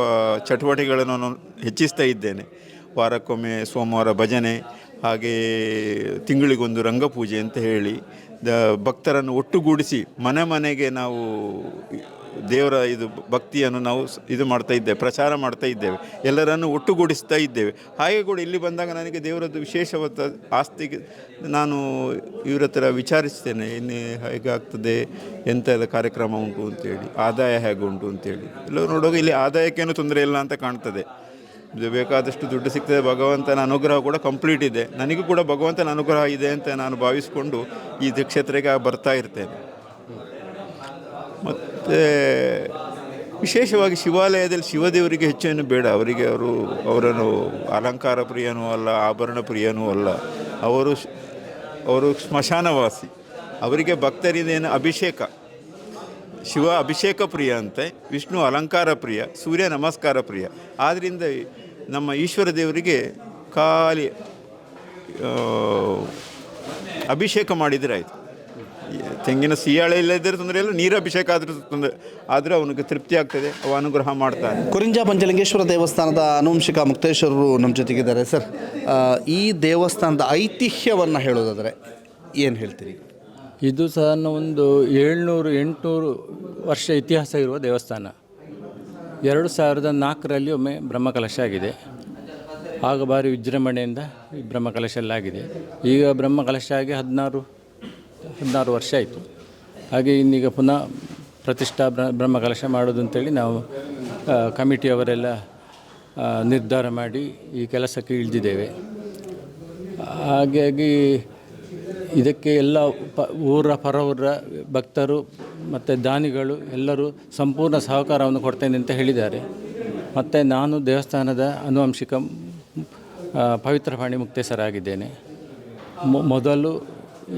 ಚಟುವಟಿಕೆಗಳನ್ನು ಹೆಚ್ಚಿಸ್ತಾ ಇದ್ದೇನೆ. ವಾರಕ್ಕೊಮ್ಮೆ ಸೋಮವಾರ ಭಜನೆ, ಹಾಗೆಯೇ ತಿಂಗಳಿಗೊಂದು ರಂಗಪೂಜೆ ಅಂತ ಹೇಳಿ ಭಕ್ತರನ್ನು ಒಟ್ಟುಗೂಡಿಸಿ ಮನೆ ಮನೆಗೆ ನಾವು ದೇವರ ಭಕ್ತಿಯನ್ನು ನಾವು ಮಾಡ್ತಾ ಇದ್ದೇವೆ, ಪ್ರಚಾರ ಮಾಡ್ತಾ ಇದ್ದೇವೆ, ಎಲ್ಲರನ್ನು ಒಟ್ಟುಗೂಡಿಸ್ತಾ ಇದ್ದೇವೆ. ಹಾಗೆ ಕೂಡ ಇಲ್ಲಿ ಬಂದಾಗ ನನಗೆ ದೇವರದ್ದು ವಿಶೇಷವಾದ ಆಸ್ತಿಗೆ ನಾನು ಇವರ ಹತ್ರ ವಿಚಾರಿಸ್ತೇನೆ, ಇನ್ನು ಹೇಗಾಗ್ತದೆ, ಎಂತೆಲ್ಲ ಕಾರ್ಯಕ್ರಮ ಉಂಟು ಅಂತೇಳಿ, ಆದಾಯ ಹೇಗೆ ಉಂಟು ಅಂತೇಳಿ. ಎಲ್ಲ ನೋಡುವಾಗ ಇಲ್ಲಿ ಆದಾಯಕ್ಕೇನು ತೊಂದರೆ ಇಲ್ಲ ಅಂತ ಕಾಣ್ತದೆ. ಬೇಕಾದಷ್ಟು ದುಡ್ಡು ಸಿಗ್ತದೆ, ಭಗವಂತನ ಅನುಗ್ರಹ ಕೂಡ ಕಂಪ್ಲೀಟ್ ಇದೆ. ನನಗೂ ಕೂಡ ಭಗವಂತನ ಅನುಗ್ರಹ ಇದೆ ಅಂತ ನಾನು ಭಾವಿಸಿಕೊಂಡು ಈ ಕ್ಷೇತ್ರಕ್ಕೆ ಬರ್ತಾ ಇರ್ತೇನೆ. ಮತ್ತು ವಿಶೇಷವಾಗಿ ಶಿವಾಲಯದಲ್ಲಿ ಶಿವದೇವರಿಗೆ ಹೆಚ್ಚೇನು ಬೇಡ. ಅವರನ್ನು ಅಲಂಕಾರ ಪ್ರಿಯನೂ ಅಲ್ಲ, ಆಭರಣ ಪ್ರಿಯನೂ ಅಲ್ಲ. ಅವರು ಸ್ಮಶಾನವಾಸಿ. ಅವರಿಗೆ ಭಕ್ತರಿಂದೇನು ಅಭಿಷೇಕ, ಶಿವ ಅಭಿಷೇಕ ಪ್ರಿಯ ಅಂತೆ, ವಿಷ್ಣು ಅಲಂಕಾರ ಪ್ರಿಯ, ಸೂರ್ಯ ನಮಸ್ಕಾರ ಪ್ರಿಯ. ಆದ್ದರಿಂದ ನಮ್ಮ ಈಶ್ವರ ದೇವರಿಗೆ ಖಾಲಿ ಅಭಿಷೇಕ ಮಾಡಿದರೆ ಆಯಿತು. ತೆಂಗಿನ ಸಿಯಾಳೆ ಇಲ್ಲದಿದ್ದರೆ ತೊಂದರೆ ಇಲ್ಲ, ನೀರು ಅಭಿಷೇಕ ಆದರೂ ತೊಂದರೆ, ಆದರೆ ಅವನಿಗೆ ತೃಪ್ತಿ ಆಗ್ತದೆ, ಅವ ಅನುಗ್ರಹ ಮಾಡ್ತಾನೆ. ಕೊರಿಂಜ ಪಂಚಲಿಂಗೇಶ್ವರ ದೇವಸ್ಥಾನದ ಆನುವಂಶಿಕ ಮುಕ್ತೇಶ್ವರರು ನಮ್ಮ ಜೊತೆಗಿದ್ದಾರೆ. ಸರ್, ಈ ದೇವಸ್ಥಾನದ ಐತಿಹ್ಯವನ್ನು ಹೇಳೋದಾದರೆ ಏನು ಹೇಳ್ತೀರಿ? ಇದು ಸಾಧಾರಣ ಒಂದು 700-800 ವರ್ಷ ಇತಿಹಾಸ ಇರುವ ದೇವಸ್ಥಾನ. 2004ರಲ್ಲಿ ಒಮ್ಮೆ ಬ್ರಹ್ಮಕಲಶ ಆಗಿದೆ. ಆಗ ಭಾರಿ ವಿಜೃಂಭಣೆಯಿಂದ ಈ ಬ್ರಹ್ಮಕಲಶ ಎಲ್ಲ ಆಗಿದೆ. ಈಗ ಬ್ರಹ್ಮಕಲಶ ಆಗಿ 16 ವರ್ಷ ಆಯಿತು. ಹಾಗೆ ಇನ್ನೀಗ ಪುನಃ ಪ್ರತಿಷ್ಠಾ ಬ್ರಹ್ಮಕಲಶ ಮಾಡೋದು ಅಂತೇಳಿ ನಾವು ಕಮಿಟಿಯವರೆಲ್ಲ ನಿರ್ಧಾರ ಮಾಡಿ ಈ ಕೆಲಸಕ್ಕೆ ಇಳಿದಿದ್ದೇವೆ. ಹಾಗಾಗಿ ಇದಕ್ಕೆ ಎಲ್ಲ ಪರವೂರ ಭಕ್ತರು ಮತ್ತು ದಾನಿಗಳು ಎಲ್ಲರೂ ಸಂಪೂರ್ಣ ಸಹಕಾರವನ್ನು ಕೊಡ್ತೇನೆ ಅಂತ ಹೇಳಿದ್ದಾರೆ. ಮತ್ತು ನಾನು ದೇವಸ್ಥಾನದ ಆನುವಂಶಿಕ ಪವಿತ್ರಪಾಣಿ ಮುಕ್ತೇಸರಾಗಿದ್ದೇನೆ. ಮೊದಲು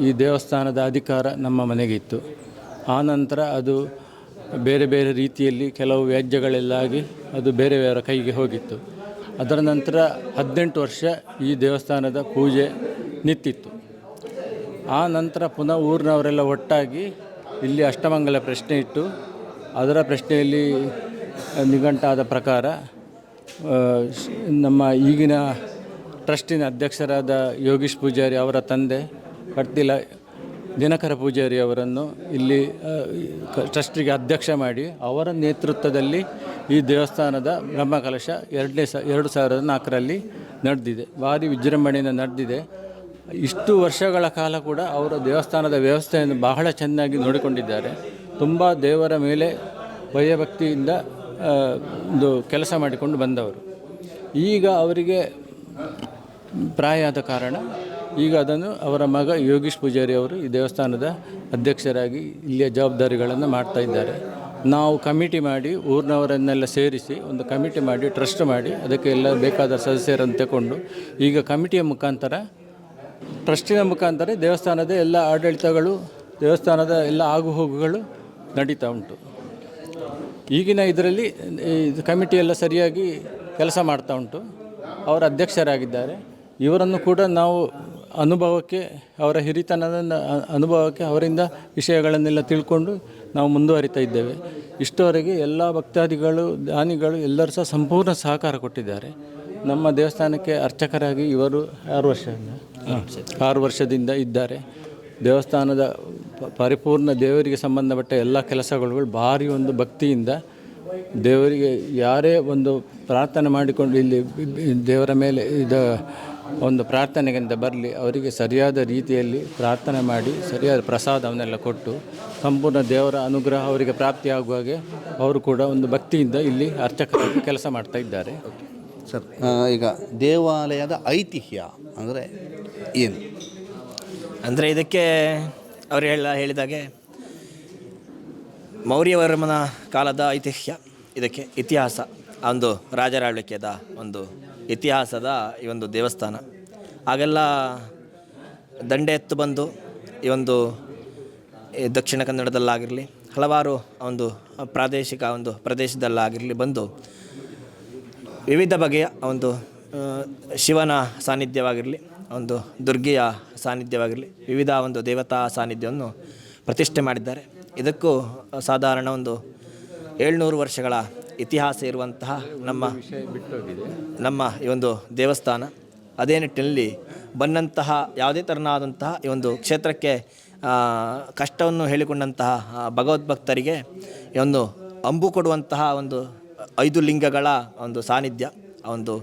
ಈ ದೇವಸ್ಥಾನದ ಅಧಿಕಾರ ನಮ್ಮ ಮನೆಗಿತ್ತು. ಆನಂತರ ಅದು ಬೇರೆ ಬೇರೆ ರೀತಿಯಲ್ಲಿ ಕೆಲವು ವ್ಯಾಜ್ಯಗಳೆಲ್ಲಾಗಿ ಅದು ಬೇರೆಯವರ ಕೈಗೆ ಹೋಗಿತ್ತು. ಅದರ ನಂತರ 18 ವರ್ಷ ಈ ದೇವಸ್ಥಾನದ ಪೂಜೆ ನಿಂತಿತ್ತು. ಆ ನಂತರ ಪುನಃ ಊರಿನವರೆಲ್ಲ ಒಟ್ಟಾಗಿ ಇಲ್ಲಿ ಅಷ್ಟಮಂಗಲ ಪ್ರಶ್ನೆ ಇಟ್ಟು, ಅದರ ಪ್ರಶ್ನೆಯಲ್ಲಿ ನಿಘಂಟಾದ ಪ್ರಕಾರ ನಮ್ಮ ಈಗಿನ ಟ್ರಸ್ಟಿನ ಅಧ್ಯಕ್ಷರಾದ ಯೋಗೀಶ್ ಪೂಜಾರಿ ಅವರ ತಂದೆ ಕಡ್ತಿಲ ದಿನಕರ ಪೂಜಾರಿ ಅವರನ್ನು ಇಲ್ಲಿ ಟ್ರಸ್ಟಿಗೆ ಅಧ್ಯಕ್ಷ ಮಾಡಿ ಅವರ ನೇತೃತ್ವದಲ್ಲಿ ಈ ದೇವಸ್ಥಾನದ ಬ್ರಹ್ಮಕಲಶ 2004ರಲ್ಲಿ ನಡೆದಿದೆ. ಭಾರಿ ವಿಜೃಂಭಣೆಯಿಂದ ನಡೆದಿದೆ. ಇಷ್ಟು ವರ್ಷಗಳ ಕಾಲ ಕೂಡ ಅವರು ದೇವಸ್ಥಾನದ ವ್ಯವಸ್ಥೆಯನ್ನು ಬಹಳ ಚೆನ್ನಾಗಿ ನೋಡಿಕೊಂಡಿದ್ದಾರೆ. ತುಂಬ ದೇವರ ಮೇಲೆ ಭಯಭಕ್ತಿಯಿಂದ ಒಂದು ಕೆಲಸ ಮಾಡಿಕೊಂಡು ಬಂದವರು. ಈಗ ಅವರಿಗೆ ಪ್ರಾಯ ಆದ ಕಾರಣ ಈಗ ಅದನ್ನು ಅವರ ಮಗ ಯೋಗೀಶ್ ಪೂಜಾರಿ ಅವರು ಈ ದೇವಸ್ಥಾನದ ಅಧ್ಯಕ್ಷರಾಗಿ ಇಲ್ಲಿಯ ಜವಾಬ್ದಾರಿಗಳನ್ನು ಮಾಡ್ತಾ ಇದ್ದಾರೆ. ನಾವು ಕಮಿಟಿ ಮಾಡಿ ಊರಿನವರನ್ನೆಲ್ಲ ಸೇರಿಸಿ ಒಂದು ಕಮಿಟಿ ಮಾಡಿ ಟ್ರಸ್ಟ್ ಮಾಡಿ ಅದಕ್ಕೆ ಎಲ್ಲ ಬೇಕಾದ ಸದಸ್ಯರನ್ನು ತಗೊಂಡು ಈಗ ಕಮಿಟಿಯ ಮುಖಾಂತರ ಟ್ರಸ್ಟಿನ ಮುಖಾಂತರ ದೇವಸ್ಥಾನದ ಎಲ್ಲ ಆಡಳಿತಗಳು ದೇವಸ್ಥಾನದ ಎಲ್ಲ ಆಗುಹೋಗುಗಳು ನಡೀತಾ ಉಂಟು. ಈಗಿನ ಇದರಲ್ಲಿ ಕಮಿಟಿ ಎಲ್ಲ ಸರಿಯಾಗಿ ಕೆಲಸ ಮಾಡ್ತಾ ಉಂಟು. ಅವರ ಅಧ್ಯಕ್ಷರಾಗಿದ್ದಾರೆ. ಇವರನ್ನು ಕೂಡ ನಾವು ಅನುಭವಕ್ಕೆ ಅವರ ಹಿರಿತನದ ಅನುಭವಕ್ಕೆ ಅವರಿಂದ ವಿಷಯಗಳನ್ನೆಲ್ಲ ತಿಳ್ಕೊಂಡು ನಾವು ಮುಂದುವರಿತಾ ಇದ್ದೇವೆ. ಇಷ್ಟವರೆಗೆ ಎಲ್ಲ ಭಕ್ತಾದಿಗಳು ದಾನಿಗಳು ಎಲ್ಲರೂ ಸಹ ಸಂಪೂರ್ಣ ಸಹಕಾರ ಕೊಟ್ಟಿದ್ದಾರೆ. ನಮ್ಮ ದೇವಸ್ಥಾನಕ್ಕೆ ಅರ್ಚಕರಾಗಿ ಇವರು 6 ವರ್ಷದಿಂದ ಇದ್ದಾರೆ. ದೇವಸ್ಥಾನದ ಪರಿಪೂರ್ಣ ದೇವರಿಗೆ ಸಂಬಂಧಪಟ್ಟ ಎಲ್ಲ ಕೆಲಸಗಳು ಭಾರಿ ಒಂದು ಭಕ್ತಿಯಿಂದ ದೇವರಿಗೆ ಯಾರೇ ಒಂದು ಪ್ರಾರ್ಥನೆ ಮಾಡಿಕೊಂಡು ಇಲ್ಲಿ ದೇವರ ಮೇಲೆ ಒಂದು ಪ್ರಾರ್ಥನೆಗಿಂತ ಬರಲಿ ಅವರಿಗೆ ಸರಿಯಾದ ರೀತಿಯಲ್ಲಿ ಪ್ರಾರ್ಥನೆ ಮಾಡಿ ಸರಿಯಾದ ಪ್ರಸಾದವನ್ನೆಲ್ಲ ಕೊಟ್ಟು ಸಂಪೂರ್ಣ ದೇವರ ಅನುಗ್ರಹ ಅವರಿಗೆ ಪ್ರಾಪ್ತಿಯಾಗುವ ಹಾಗೆ ಅವರು ಕೂಡ ಒಂದು ಭಕ್ತಿಯಿಂದ ಇಲ್ಲಿ ಅರ್ಚಕರಾಗಿ ಕೆಲಸ ಮಾಡ್ತಾ ಇದ್ದಾರೆ. ಸರ್, ಈಗ ದೇವಾಲಯದ ಐತಿಹ್ಯ ಅಂದರೆ ಏನು? ಅಂದರೆ ಇದಕ್ಕೆ ಅವರು ಹೇಳಿದಾಗೆ ಮೌರ್ಯವರ್ಮನ ಕಾಲದ ಐತಿಹ್ಯ, ಇದಕ್ಕೆ ಇತಿಹಾಸ, ಒಂದು ರಾಜರಾಳ್ವಿಕೆದ ಒಂದು ಇತಿಹಾಸದ ಈ ಒಂದು ದೇವಸ್ಥಾನ. ಆಗೆಲ್ಲ ದಂಡೆ ಎತ್ತು ಬಂದು ಈ ಒಂದು ದಕ್ಷಿಣ ಕನ್ನಡದಲ್ಲಾಗಿರಲಿ ಹಲವಾರು ಒಂದು ಪ್ರಾದೇಶಿಕ ಒಂದು ಪ್ರದೇಶದಲ್ಲಾಗಿರಲಿ ಬಂದು ವಿವಿಧ ಬಗೆಯ ಒಂದು ಶಿವನ ಸಾನ್ನಿಧ್ಯವಾಗಿರಲಿ ಒಂದು ದುರ್ಗೆಯ ಸಾನ್ನಿಧ್ಯವಾಗಿರಲಿ ವಿವಿಧ ಒಂದು ದೇವತಾ ಸಾನ್ನಿಧ್ಯವನ್ನು ಪ್ರತಿಷ್ಠೆ ಮಾಡಿದ್ದಾರೆ. ಇದಕ್ಕೂ ಸಾಧಾರಣ ಒಂದು 700 ವರ್ಷಗಳ ಇತಿಹಾಸ ಇರುವಂತಹ ನಮ್ಮ ಈ ಒಂದು ದೇವಸ್ಥಾನ. ಅದೇ ನಿಟ್ಟಿನಲ್ಲಿ ಬಂದಂತಹ ಯಾವುದೇ ಥರನಾದಂತಹ ಈ ಒಂದು ಕ್ಷೇತ್ರಕ್ಕೆ ಕಷ್ಟವನ್ನು ಹೇಳಿಕೊಂಡಂತಹ ಭಗವದ್ಭಕ್ತರಿಗೆ ಈ ಒಂದು ಅಂಬು ಕೊಡುವಂತಹ ಒಂದು 5 ಲಿಂಗಗಳ ಒಂದು ಸಾನ್ನಿಧ್ಯ, ಒಂದು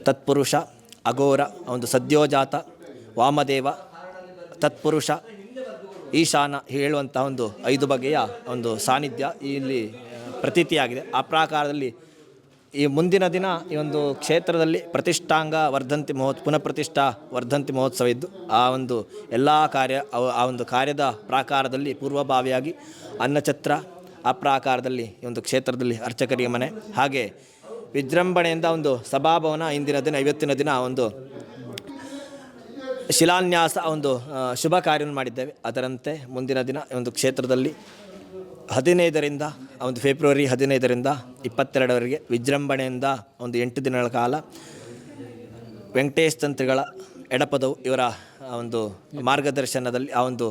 ತತ್ಪುರುಷ, ಅಘೋರ, ಒಂದು ಸದ್ಯೋಜಾತ, ವಾಮದೇವ, ತತ್ಪುರುಷ, ಈಶಾನ ಹೇಳುವಂಥ ಒಂದು 5 ಬಗೆಯ ಒಂದು ಸಾನ್ನಿಧ್ಯ ಇಲ್ಲಿ ಪ್ರತೀತಿಯಾಗಿದೆ. ಆ ಪ್ರಾಕಾರದಲ್ಲಿ ಈ ಮುಂದಿನ ದಿನ ಈ ಒಂದು ಕ್ಷೇತ್ರದಲ್ಲಿ ಪ್ರತಿಷ್ಠಾಂಗ ವರ್ಧಂತಿ ಪುನಃ ಪ್ರತಿಷ್ಠಾ ವರ್ಧಂತಿ ಮಹೋತ್ಸವ ಇದ್ದು ಆ ಒಂದು ಎಲ್ಲ ಆ ಒಂದು ಕಾರ್ಯದ ಪ್ರಾಕಾರದಲ್ಲಿ ಪೂರ್ವಭಾವಿಯಾಗಿ ಅನ್ನಛತ್ರ, ಆ ಪ್ರಾಕಾರದಲ್ಲಿ ಈ ಒಂದು ಕ್ಷೇತ್ರದಲ್ಲಿ ಅರ್ಚಕರಿಗೆ ಮನೆ, ಹಾಗೆ ವಿಜೃಂಭಣೆಯಿಂದ ಒಂದು ಸಭಾಭವನ, ಇಂದಿನ ದಿನ ಇವತ್ತಿನ ದಿನ ಒಂದು ಶಿಲಾನ್ಯಾಸ ಒಂದು ಶುಭ ಕಾರ್ಯವನ್ನು ಮಾಡಿದ್ದೇವೆ. ಅದರಂತೆ ಮುಂದಿನ ದಿನ ಒಂದು ಕ್ಷೇತ್ರದಲ್ಲಿ 15ರಿಂದ ಒಂದು ಫೆಬ್ರವರಿ 15ರಿಂದ 22ರವರೆಗೆ ವಿಜೃಂಭಣೆಯಿಂದ ಒಂದು 8 ದಿನಗಳ ಕಾಲ ವೆಂಕಟೇಶ್ ತಂತ್ರಿಗಳ ಎಡಪದವು ಇವರ ಒಂದು ಮಾರ್ಗದರ್ಶನದಲ್ಲಿ ಆ ಒಂದು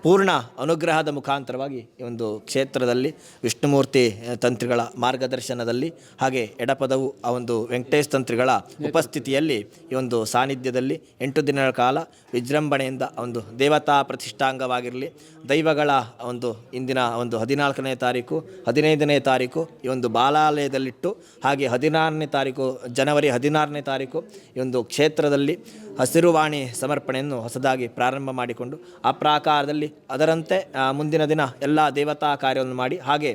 ಪೂರ್ಣ ಅನುಗ್ರಹದ ಮುಖಾಂತರವಾಗಿ ಈ ಒಂದು ಕ್ಷೇತ್ರದಲ್ಲಿ ವಿಷ್ಣುಮೂರ್ತಿ ತಂತ್ರಿಗಳ ಮಾರ್ಗದರ್ಶನದಲ್ಲಿ ಹಾಗೆ ಎಡಪದವು ಆ ಒಂದು ವೆಂಕಟೇಶ್ ತಂತ್ರಿಗಳ ಉಪಸ್ಥಿತಿಯಲ್ಲಿ ಈ ಒಂದು ಸಾನ್ನಿಧ್ಯದಲ್ಲಿ 8 ದಿನಗಳ ಕಾಲ ವಿಜೃಂಭಣೆಯಿಂದ ಒಂದು ದೇವತಾ ಪ್ರತಿಷ್ಠಾಂಗವಾಗಿರಲಿ ದೈವಗಳ ಒಂದು ಇಂದಿನ ಒಂದು 14ನೇ ತಾರೀಕು 15ನೇ ತಾರೀಕು ಈ ಒಂದು ಬಾಲಾಲಯದಲ್ಲಿಟ್ಟು ಹಾಗೆ 16ನೇ ತಾರೀಕು ಜನವರಿ 16ನೇ ತಾರೀಕು ಈ ಒಂದು ಕ್ಷೇತ್ರದಲ್ಲಿ ಹಸಿರುವಾಣಿ ಸಮರ್ಪಣೆಯನ್ನು ಹೊಸದಾಗಿ ಪ್ರಾರಂಭ ಮಾಡಿಕೊಂಡು ಆ ಪ್ರಾಕಾರದಲ್ಲಿ ಅದರಂತೆ ಮುಂದಿನ ದಿನ ಎಲ್ಲ ದೇವತಾ ಕಾರ್ಯವನ್ನು ಮಾಡಿ ಹಾಗೆ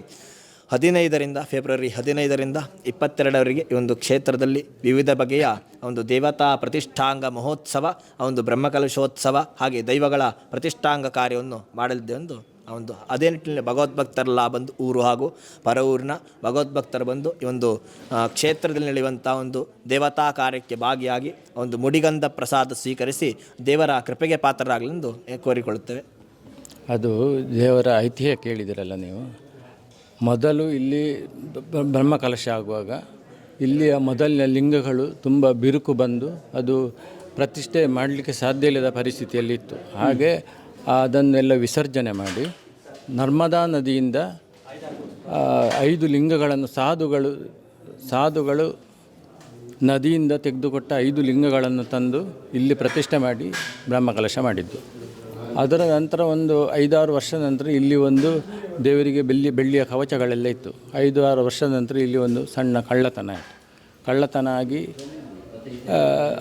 15ರಿಂದ ಫೆಬ್ರವರಿ 15ರಿಂದ 22ರವರೆಗೆ ಈ ಒಂದು ಕ್ಷೇತ್ರದಲ್ಲಿ ವಿವಿಧ ಬಗೆಯ ಒಂದು ದೇವತಾ ಪ್ರತಿಷ್ಠಾಂಗ ಮಹೋತ್ಸವ, ಒಂದು ಬ್ರಹ್ಮಕಲಶೋತ್ಸವ ಹಾಗೆ ದೈವಗಳ ಪ್ರತಿಷ್ಠಾಂಗ ಕಾರ್ಯವನ್ನು ಮಾಡಲಿದ್ದೆಂದು ಒಂದು ಅದೇ ನಿಟ್ಟಿನಲ್ಲಿ ಭಗವದ್ಭಕ್ತರೆಲ್ಲ ಬಂದು ಊರು ಹಾಗೂ ಪರ ಊರಿನ ಭಗವದ್ಭಕ್ತರು ಬಂದು ಈ ಒಂದು ಕ್ಷೇತ್ರದಲ್ಲಿ ನಡೆಯುವಂಥ ಒಂದು ದೇವತಾ ಕಾರ್ಯಕ್ಕೆ ಭಾಗಿಯಾಗಿ ಒಂದು ಮುಡಿಗಂಧ ಪ್ರಸಾದ ಸ್ವೀಕರಿಸಿ ದೇವರ ಕೃಪೆಗೆ ಪಾತ್ರರಾಗಲೆಂದು ಕೋರಿಕೊಳ್ಳುತ್ತೇವೆ. ಅದು ದೇವರ ಐತಿಹ್ಯ ಕೇಳಿದಿರಲ್ಲ ನೀವು. ಮೊದಲು ಇಲ್ಲಿ ಬ್ರಹ್ಮಕಲಶ ಆಗುವಾಗ ಇಲ್ಲಿಯ ಮೊದಲಿನ ಲಿಂಗಗಳು ತುಂಬ ಬಿರುಕು ಬಂದು ಅದು ಪ್ರತಿಷ್ಠೆ ಮಾಡಲಿಕ್ಕೆ ಸಾಧ್ಯ ಇಲ್ಲದ ಪರಿಸ್ಥಿತಿಯಲ್ಲಿತ್ತು. ಹಾಗೆ ಅದನ್ನೆಲ್ಲ ವಿಸರ್ಜನೆ ಮಾಡಿ ನರ್ಮದಾ ನದಿಯಿಂದ 5 ಲಿಂಗಗಳನ್ನು ಸಾಧುಗಳು ನದಿಯಿಂದ ತೆಗೆದುಕೊಟ್ಟ 5 ಲಿಂಗಗಳನ್ನು ತಂದು ಇಲ್ಲಿ ಪ್ರತಿಷ್ಠೆ ಮಾಡಿ ಬ್ರಹ್ಮಕಲಶ ಮಾಡಿದ್ದು. ಅದರ ನಂತರ ಒಂದು 5-6 ವರ್ಷದ ನಂತರ ಇಲ್ಲಿ ಒಂದು ದೇವರಿಗೆ ಬೆಳ್ಳಿಯ ಕವಚಗಳೆಲ್ಲ ಇತ್ತು. 5-6 ವರ್ಷದ ನಂತರ ಇಲ್ಲಿ ಒಂದು ಸಣ್ಣ ಕಳ್ಳತನ ಆಗಿ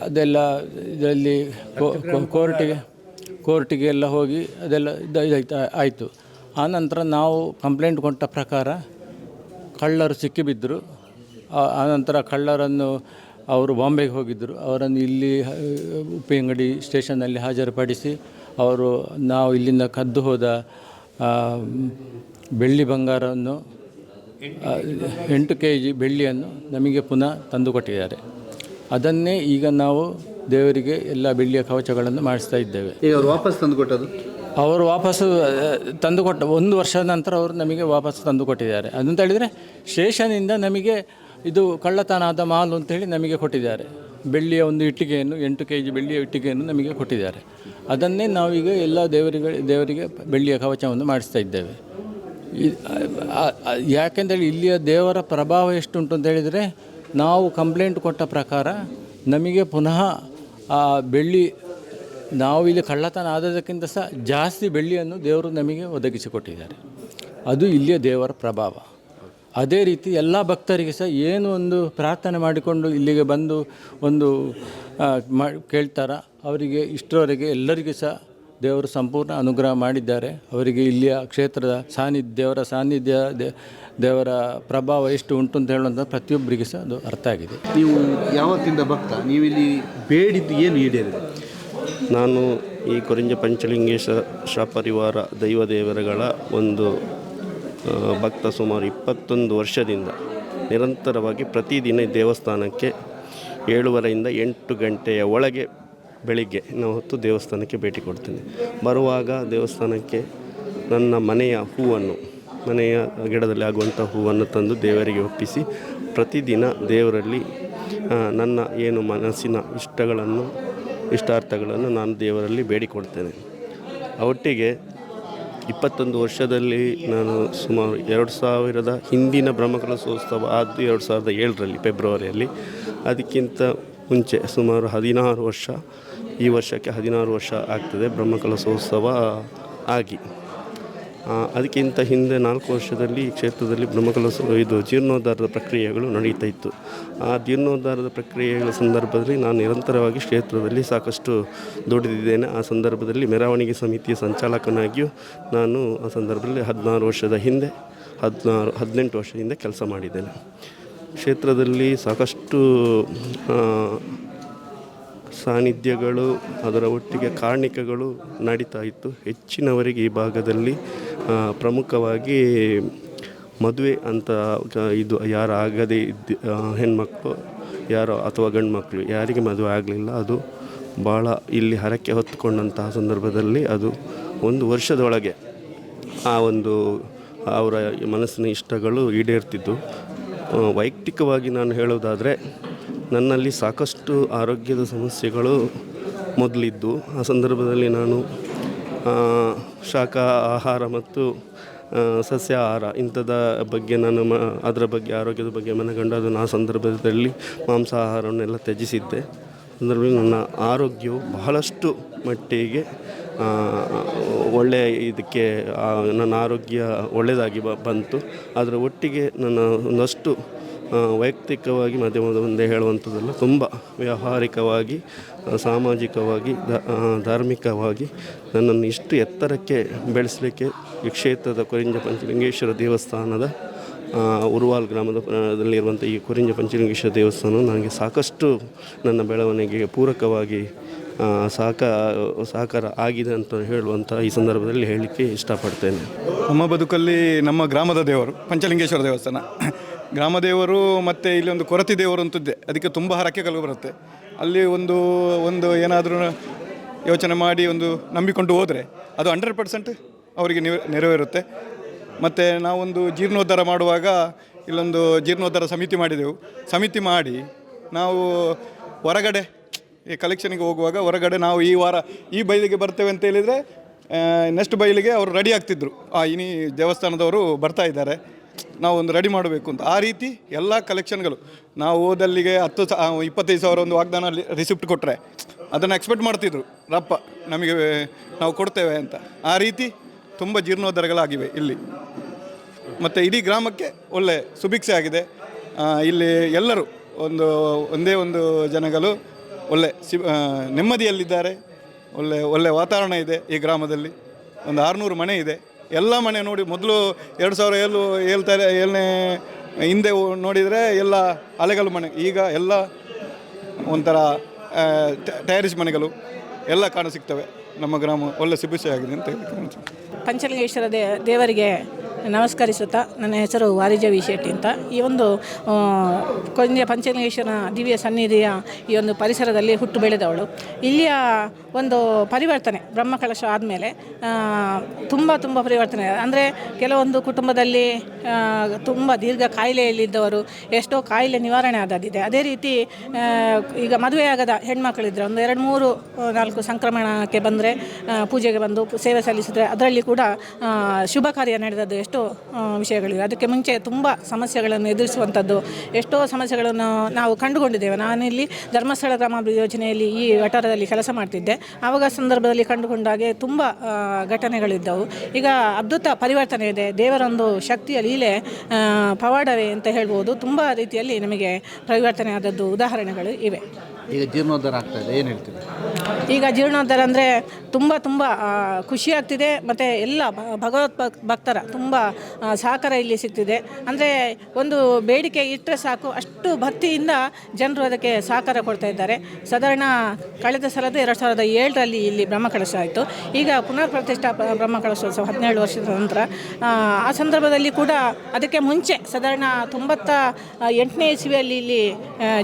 ಅದೆಲ್ಲ ಇದರಲ್ಲಿ ಕೋರ್ಟಿಗೆ ಎಲ್ಲ ಹೋಗಿ ಅದೆಲ್ಲ ಆಯಿತು. ಆನಂತರ ನಾವು ಕಂಪ್ಲೇಂಟ್ ಕೊಟ್ಟ ಪ್ರಕಾರ ಕಳ್ಳರು ಸಿಕ್ಕಿಬಿದ್ದರು. ಆನಂತರ ಕಳ್ಳರನ್ನು ಅವರು ಬಾಂಬೆಗೆ ಹೋಗಿದ್ದರು. ಅವರನ್ನು ಇಲ್ಲಿ ಉಪ್ಪಿನಂಗಡಿ ಸ್ಟೇಷನ್ನಲ್ಲಿ ಹಾಜರುಪಡಿಸಿ ನಾವು ಇಲ್ಲಿಂದ ಕದ್ದು ಹೋದ ಬೆಳ್ಳಿ ಬಂಗಾರವನ್ನು 8 kg ಬೆಳ್ಳಿಯನ್ನು ನಮಗೆ ಪುನಃ ತಂದುಕೊಟ್ಟಿದ್ದಾರೆ. ಅದನ್ನೇ ಈಗ ನಾವು ದೇವರಿಗೆ ಎಲ್ಲ ಬೆಳ್ಳಿಯ ಕವಚಗಳನ್ನು ಮಾಡಿಸ್ತಾ ಇದ್ದೇವೆ. ಈಗ ಅವರು ವಾಪಸ್ ತಂದುಕೊಟ್ಟದು? ಅವರು ವಾಪಸ್ಸು ತಂದುಕೊಟ್ಟ 1 ವರ್ಷದ ನಂತರ ಅವರು ನಮಗೆ ವಾಪಸ್ಸು ತಂದುಕೊಟ್ಟಿದ್ದಾರೆ. ಅದಂತ ಹೇಳಿದರೆ ಸ್ಟೇಷನಿಂದ ನಮಗೆ ಇದು ಕಳ್ಳತನ ಆದ ಮಾಲು ಅಂತೇಳಿ ನಮಗೆ ಕೊಟ್ಟಿದ್ದಾರೆ. ಬೆಳ್ಳಿಯ ಒಂದು ಇಟ್ಟಿಗೆಯನ್ನು 8 kg ಬೆಳ್ಳಿಯ ಇಟ್ಟಿಗೆಯನ್ನು ನಮಗೆ ಕೊಟ್ಟಿದ್ದಾರೆ. ಅದನ್ನೇ ನಾವೀಗ ಎಲ್ಲ ದೇವರಿಗೆ ಬೆಳ್ಳಿಯ ಕವಚವನ್ನು ಮಾಡಿಸ್ತಾ ಇದ್ದೇವೆ. ಯಾಕೆಂದರೆ ಇಲ್ಲಿಯ ದೇವರ ಪ್ರಭಾವ ಎಷ್ಟುಂಟು ಅಂತ ಹೇಳಿದರೆ, ನಾವು ಕಂಪ್ಲೇಂಟ್ ಕೊಟ್ಟ ಪ್ರಕಾರ ನಮಗೆ ಪುನಃ ಆ ಬೆಳ್ಳಿ ನಾವು ಇಲ್ಲಿ ಕಳ್ಳತನ ಆದದಕ್ಕಿಂತ ಸಹ ಜಾಸ್ತಿ ಬೆಳ್ಳಿಯನ್ನು ದೇವರು ನಮಗೆ ಒದಗಿಸಿಕೊಟ್ಟಿದ್ದಾರೆ. ಅದು ಇಲ್ಲಿಯ ದೇವರ ಪ್ರಭಾವ. ಅದೇ ರೀತಿ ಎಲ್ಲ ಭಕ್ತರಿಗೆ ಸಹ ಏನು ಒಂದು ಪ್ರಾರ್ಥನೆ ಮಾಡಿಕೊಂಡು ಇಲ್ಲಿಗೆ ಬಂದು ಒಂದು ಕೇಳ್ತಾರ, ಅವರಿಗೆ ಇಷ್ಟರವರೆಗೆ ಎಲ್ಲರಿಗೂ ಸಹ ದೇವರು ಸಂಪೂರ್ಣ ಅನುಗ್ರಹ ಮಾಡಿದ್ದಾರೆ. ಅವರಿಗೆ ಇಲ್ಲಿಯ ಕ್ಷೇತ್ರದ ದೇವರ ಸಾನ್ನಿಧ್ಯ ದೇವರ ಪ್ರಭಾವ ಎಷ್ಟು ಉಂಟು ಅಂತ ಹೇಳುವಂಥ ಪ್ರತಿಯೊಬ್ಬರಿಗೆ ಸಹ ಅದು ಅರ್ಥ ಆಗಿದೆ. ನೀವು ಯಾವತ್ತಿಂದ ಭಕ್ತ? ನೀವಿಲ್ಲಿ ಬೇಡಿದ್ದು ಏನು ಈಡೇರಿದೆ? ನಾನು ಈ ಕೊರಿಂಜ ಪಂಚಲಿಂಗೇಶ್ವರ ಶ್ರಪರಿವಾರ ದೈವ ದೇವರುಗಳ ಒಂದು ಭಕ್ತ. ಸುಮಾರು 21 ವರ್ಷದಿಂದ ನಿರಂತರವಾಗಿ ಪ್ರತಿದಿನ ದೇವಸ್ಥಾನಕ್ಕೆ 7:30ಯಿಂದ 8 ಗಂಟೆಯ ಒಳಗೆ ಬೆಳಿಗ್ಗೆ ನಾವು ಹೊತ್ತು ದೇವಸ್ಥಾನಕ್ಕೆ ಭೇಟಿ ಕೊಡ್ತೇನೆ. ಬರುವಾಗ ದೇವಸ್ಥಾನಕ್ಕೆ ನನ್ನ ಮನೆಯ ಗಿಡದಲ್ಲಿ ಆಗುವಂಥ ಹೂವನ್ನು ತಂದು ದೇವರಿಗೆ ಒಪ್ಪಿಸಿ ಪ್ರತಿದಿನ ದೇವರಲ್ಲಿ ನನ್ನ ಏನು ಮನಸ್ಸಿನ ಇಷ್ಟಾರ್ಥಗಳನ್ನು ನಾನು ದೇವರಲ್ಲಿ ಬೇಡಿಕೊಡ್ತೇನೆ. ಒಟ್ಟಿಗೆ 21 ವರ್ಷದಲ್ಲಿ ನಾನು ಸುಮಾರು 2000 ಹಿಂದಿನ ಬ್ರಹ್ಮಕಲಶೋತ್ಸವ ಆದ್ದು 2007ರಲ್ಲಿ ಫೆಬ್ರವರಿಯಲ್ಲಿ. ಅದಕ್ಕಿಂತ ಮುಂಚೆ ಸುಮಾರು 16 ವರ್ಷ, ಈ ವರ್ಷಕ್ಕೆ 16 ವರ್ಷ ಆಗ್ತದೆ ಬ್ರಹ್ಮಕಲಶೋತ್ಸವ ಆಗಿ. ಅದಕ್ಕಿಂತ ಹಿಂದೆ 4 ವರ್ಷದಲ್ಲಿ ಈ ಕ್ಷೇತ್ರದಲ್ಲಿ ಜೀರ್ಣೋದ್ಧಾರದ ಪ್ರಕ್ರಿಯೆಗಳು ನಡೀತಾ ಇತ್ತು. ಆ ಜೀರ್ಣೋದ್ಧಾರದ ಪ್ರಕ್ರಿಯೆಗಳ ಸಂದರ್ಭದಲ್ಲಿ ನಾನು ನಿರಂತರವಾಗಿ ಕ್ಷೇತ್ರದಲ್ಲಿ ಸಾಕಷ್ಟು ದುಡಿದಿದ್ದೇನೆ. ಆ ಸಂದರ್ಭದಲ್ಲಿ ಮೆರವಣಿಗೆ ಸಮಿತಿಯ ಸಂಚಾಲಕನಾಗಿಯೂ ನಾನು ಆ ಸಂದರ್ಭದಲ್ಲಿ 18 ವರ್ಷ ಹಿಂದೆ ಕೆಲಸ ಮಾಡಿದ್ದೇನೆ. ಕ್ಷೇತ್ರದಲ್ಲಿ ಸಾಕಷ್ಟು ಸಾನ್ನಿಧ್ಯಗಳು, ಅದರ ಒಟ್ಟಿಗೆ ಕಾರಣಿಕಗಳು ನಡೀತಾ ಇತ್ತು. ಹೆಚ್ಚಿನವರಿಗೆ ಈ ಭಾಗದಲ್ಲಿ ಪ್ರಮುಖವಾಗಿ ಮದುವೆ ಅಂತ ಇದು ಯಾರು ಆಗದೇ ಹೆಣ್ಮಕ್ಳು ಅಥವಾ ಗಂಡು ಮಕ್ಕಳು ಯಾರಿಗೆ ಮದುವೆ ಆಗಲಿಲ್ಲ, ಅದು ಭಾಳ ಇಲ್ಲಿ ಹರಕೆ ಹೊತ್ತುಕೊಂಡಂತಹ ಸಂದರ್ಭದಲ್ಲಿ ಅದು 1 ವರ್ಷದೊಳಗೆ ಅವರ ಮನಸ್ಸಿನ ಇಷ್ಟಗಳು ಈಡೇರ್ತಿದ್ದು. ವೈಯಕ್ತಿಕವಾಗಿ ನಾನು ಹೇಳೋದಾದರೆ, ನನ್ನಲ್ಲಿ ಸಾಕಷ್ಟು ಆರೋಗ್ಯದ ಸಮಸ್ಯೆಗಳು ಮೊದಲಿದ್ದು. ಆ ಸಂದರ್ಭದಲ್ಲಿ ನಾನು ಶಾಖ ಆಹಾರ ಮತ್ತು ಸಸ್ಯ ಆಹಾರ ಇಂಥದ ಬಗ್ಗೆ ನಾನು ಅದರ ಬಗ್ಗೆ ಆರೋಗ್ಯದ ಬಗ್ಗೆ ಮನಗಂಡು ಅದನ್ನು ಆ ಸಂದರ್ಭದಲ್ಲಿ ಮಾಂಸಾಹಾರವನ್ನೆಲ್ಲ ತ್ಯಜಿಸಿದ್ದೆ. ಸಂದರ್ಭದಲ್ಲಿ ನನ್ನ ಆರೋಗ್ಯವು ಬಹಳಷ್ಟು ಮಟ್ಟಿಗೆ ನನ್ನ ಆರೋಗ್ಯ ಒಳ್ಳೆಯದಾಗಿ ಬಂತು. ಅದರ ಒಟ್ಟಿಗೆ ನನ್ನ ಒಂದಷ್ಟು ವೈಯಕ್ತಿಕವಾಗಿ ಮಾಧ್ಯಮದ ಮುಂದೆ ಹೇಳುವಂಥದ್ದೆಲ್ಲ ತುಂಬ ವ್ಯಾವಹಾರಿಕವಾಗಿ, ಸಾಮಾಜಿಕವಾಗಿ, ಧಾರ್ಮಿಕವಾಗಿ ನನ್ನನ್ನು ಇಷ್ಟು ಎತ್ತರಕ್ಕೆ ಬೆಳೆಸಲಿಕ್ಕೆ ಈ ಕ್ಷೇತ್ರದ ಕೊರಿಂಜ ಪಂಚಲಿಂಗೇಶ್ವರ ದೇವಸ್ಥಾನದ ಉರುವಾಲ್ ಗ್ರಾಮದಲ್ಲಿರುವಂಥ ಈ ಕೊರಿಂಜ ಪಂಚಲಿಂಗೇಶ್ವರ ದೇವಸ್ಥಾನ ನನಗೆ ಸಾಕಷ್ಟು ನನ್ನ ಬೆಳವಣಿಗೆಗೆ ಪೂರಕವಾಗಿ ಸಹಕಾರ ಆಗಿದೆ ಅಂತ ಹೇಳುವಂಥ ಈ ಸಂದರ್ಭದಲ್ಲಿ ಹೇಳಲಿಕ್ಕೆ ಇಷ್ಟಪಡ್ತೇನೆ. ನಮ್ಮ ಬದುಕಲ್ಲಿ ನಮ್ಮ ಗ್ರಾಮದ ದೇವರು ಪಂಚಲಿಂಗೇಶ್ವರ ದೇವಸ್ಥಾನ, ಗ್ರಾಮ ದೇವರು ಮತ್ತು ಇಲ್ಲಿ ಒಂದು ಕೊರತಿ ದೇವರು ಅಂತಿದ್ದೆ. ಅದಕ್ಕೆ ತುಂಬ ಹರಕೆಗಳು ಬರುತ್ತೆ. ಅಲ್ಲಿ ಒಂದು ಏನಾದರೂ ಯೋಚನೆ ಮಾಡಿ ಒಂದು ನಂಬಿಕೊಂಡು ಹೋದರೆ ಅದು 100% ಅವರಿಗೆ ನೆರವೇರುತ್ತೆ. ಮತ್ತು ನಾವೊಂದು ಜೀರ್ಣೋದ್ಧಾರ ಮಾಡುವಾಗ ಇಲ್ಲೊಂದು ಜೀರ್ಣೋದ್ಧಾರ ಸಮಿತಿ ಮಾಡಿ ನಾವು ಹೊರಗಡೆ ಈ ಕಲೆಕ್ಷನಿಗೆ ಹೋಗುವಾಗ ಹೊರಗಡೆ ನಾವು ಈ ವಾರ ಈ ಬೈಲಿಗೆ ಬರ್ತೇವೆ ಅಂತ ಹೇಳಿದರೆ ನೆಕ್ಸ್ಟ್ ಬೈಲಿಗೆ ಅವರು ರೆಡಿ ಆಗ್ತಿದ್ರು. ಇನಿ ದೇವಸ್ಥಾನದವರು ಬರ್ತಾ ಇದ್ದಾರೆ, ನಾವು ಒಂದು ರೆಡಿ ಮಾಡಬೇಕು ಅಂತ. ಆ ರೀತಿ ಎಲ್ಲ ಕಲೆಕ್ಷನ್ಗಳು ನಾವು ಹೋದಲ್ಲಿಗೆ 25,000 ಒಂದು ವಾಗ್ದಾನ ರಿಸಿಪ್ಟ್ ಕೊಟ್ಟರೆ ಅದನ್ನು ಎಕ್ಸ್ಪೆಕ್ಟ್ ಮಾಡ್ತಿದ್ರು ರಪ್ಪ ನಮಗೆ ನಾವು ಕೊಡ್ತೇವೆ ಅಂತ. ಆ ರೀತಿ ತುಂಬ ಜೀರ್ಣೋದ್ಧಾರಗಳಾಗಿವೆ ಇಲ್ಲಿ. ಮತ್ತು ಇಡೀ ಗ್ರಾಮಕ್ಕೆ ಒಳ್ಳೆ ಸುಭಿಕ್ಷೆ ಆಗಿದೆ. ಇಲ್ಲಿ ಎಲ್ಲರೂ ಒಂದೇ ಒಂದು ಜನಗಳು ಒಳ್ಳೆ ನೆಮ್ಮದಿಯಲ್ಲಿದ್ದಾರೆ. ಒಳ್ಳೆ ವಾತಾವರಣ ಇದೆ ಈ ಗ್ರಾಮದಲ್ಲಿ. ಒಂದು 600 ಮನೆ ಇದೆ. ಎಲ್ಲ ಮನೆ ನೋಡಿ ಮೊದಲು 2007 ಹಿಂದೆ ನೋಡಿದರೆ ಎಲ್ಲ ಅಲೆಗಲ್ಲು ಮನೆ, ಈಗ ಎಲ್ಲ ಒಂಥರ ಟೈರಿಸ್ ಮನೆಗಳು ಎಲ್ಲ ಕಾಣಸಿಗ್ತವೆ. ನಮ್ಮ ಗ್ರಾಮ ಒಳ್ಳೆ ಸುಭಿಕ್ಷೆ ಆಗಿದೆ ಅಂತ ಹೇಳಿ ಪಂಚಲಿಂಗೇಶ್ವರ ದೇವರಿಗೆ ನಮಸ್ಕರಿಸುತ್ತಾ, ನನ್ನ ಹೆಸರು 𝐅𝐨𝐫 𝐋𝐢𝐯𝐞 ಅಂತ. ಈ ಒಂದು ಕೊಂಜ ಪಂಚಲಿಂಗೇಶ್ವರನ ದಿವ್ಯ ಸನ್ನಿಧಿಯ ಈ ಒಂದು ಪರಿಸರದಲ್ಲಿ ಹುಟ್ಟು ಬೆಳೆದವಳು. ಇಲ್ಲಿಯ ಒಂದು ಪರಿವರ್ತನೆ ಬ್ರಹ್ಮಕಲಶ ಆದಮೇಲೆ ತುಂಬ ಪರಿವರ್ತನೆ. ಅಂದರೆ ಕೆಲವೊಂದು ಕುಟುಂಬದಲ್ಲಿ ತುಂಬ ದೀರ್ಘ ಕಾಯಿಲೆಯಲ್ಲಿದ್ದವರು ಎಷ್ಟೋ ಕಾಯಿಲೆ ನಿವಾರಣೆ ಆದದಿದೆ. ಅದೇ ರೀತಿ ಈಗ ಮದುವೆಯಾಗದ ಹೆಣ್ಮಕ್ಳಿದ್ರೆ ಒಂದು 2-3-4 ಸಂಕ್ರಮಣಕ್ಕೆ ಬಂದರೆ ಪೂಜೆಗೆ ಬಂದು ಸೇವೆ ಸಲ್ಲಿಸಿದರೆ ಅದರಲ್ಲಿ ಕೂಡ ಶುಭ ಕಾರ್ಯ ನಡೆದದ್ದು ಎಷ್ಟೋ ವಿಷಯಗಳಿವೆ. ಅದಕ್ಕೆ ಮುಂಚೆ ತುಂಬ ಸಮಸ್ಯೆಗಳನ್ನು ಎದುರಿಸುವಂಥದ್ದು ಎಷ್ಟೋ ಸಮಸ್ಯೆಗಳನ್ನು ನಾವು ಕಂಡುಕೊಂಡಿದ್ದೇವೆ. ನಾನಿಲ್ಲಿ ಧರ್ಮಸ್ಥಳ ಗ್ರಾಮಾಭಿವೃದ್ಧಿ ಯೋಜನೆಯಲ್ಲಿ ಈ ವಠಾರದಲ್ಲಿ ಕೆಲಸ ಮಾಡ್ತಿದ್ದೆ. ಆವಾಗ ಸಂದರ್ಭದಲ್ಲಿ ಕಂಡುಕೊಂಡಾಗೆ ತುಂಬ ಘಟನೆಗಳಿದ್ದವು. ಈಗ ಅದ್ಭುತ ಪರಿವರ್ತನೆ ಇದೆ. ದೇವರೊಂದು ಶಕ್ತಿಯ ಲೀಲೆ ಪವಾಡವೇ ಅಂತ ಹೇಳ್ಬೋದು. ತುಂಬ ರೀತಿಯಲ್ಲಿ ನಮಗೆ ಪರಿವರ್ತನೆ ಆದದ್ದು ಉದಾಹರಣೆಗಳು ಇವೆ. ಈಗ ಜೀರ್ಣೋದ್ಧಾರ ಆಗ್ತಾ ಇದೆ, ಏನು ಹೇಳ್ತೀವಿ? ಈಗ ಜೀರ್ಣೋದ್ಧಾರ ಅಂದರೆ ತುಂಬ ಖುಷಿಯಾಗ್ತಿದೆ. ಮತ್ತು ಎಲ್ಲ ಭಗವತ್ ಭಕ್ತರ ತುಂಬ ಸಹಕಾರ ಇಲ್ಲಿ ಸಿಗ್ತಿದೆ. ಅಂದರೆ ಒಂದು ಬೇಡಿಕೆ ಇಟ್ಟರೆ ಸಾಕು, ಅಷ್ಟು ಭಕ್ತಿಯಿಂದ ಜನರು ಅದಕ್ಕೆ ಸಹಕಾರ ಕೊಡ್ತಾ ಇದ್ದಾರೆ. ಸಾಧಾರಣ ಕಳೆದ ಸಲದ 2007ರಲ್ಲಿ ಇಲ್ಲಿ ಬ್ರಹ್ಮಕಲಶ ಆಯಿತು. ಈಗ ಪುನರ್ ಪ್ರತಿಷ್ಠಾ ಬ್ರಹ್ಮಕಲಶೋತ್ಸವ 17 ವರ್ಷದ ನಂತರ. ಆ ಸಂದರ್ಭದಲ್ಲಿ ಕೂಡ ಅದಕ್ಕೆ ಮುಂಚೆ ಸಾಧಾರಣ 98ನೇ ಇಸವಿಯಲ್ಲಿ ಇಲ್ಲಿ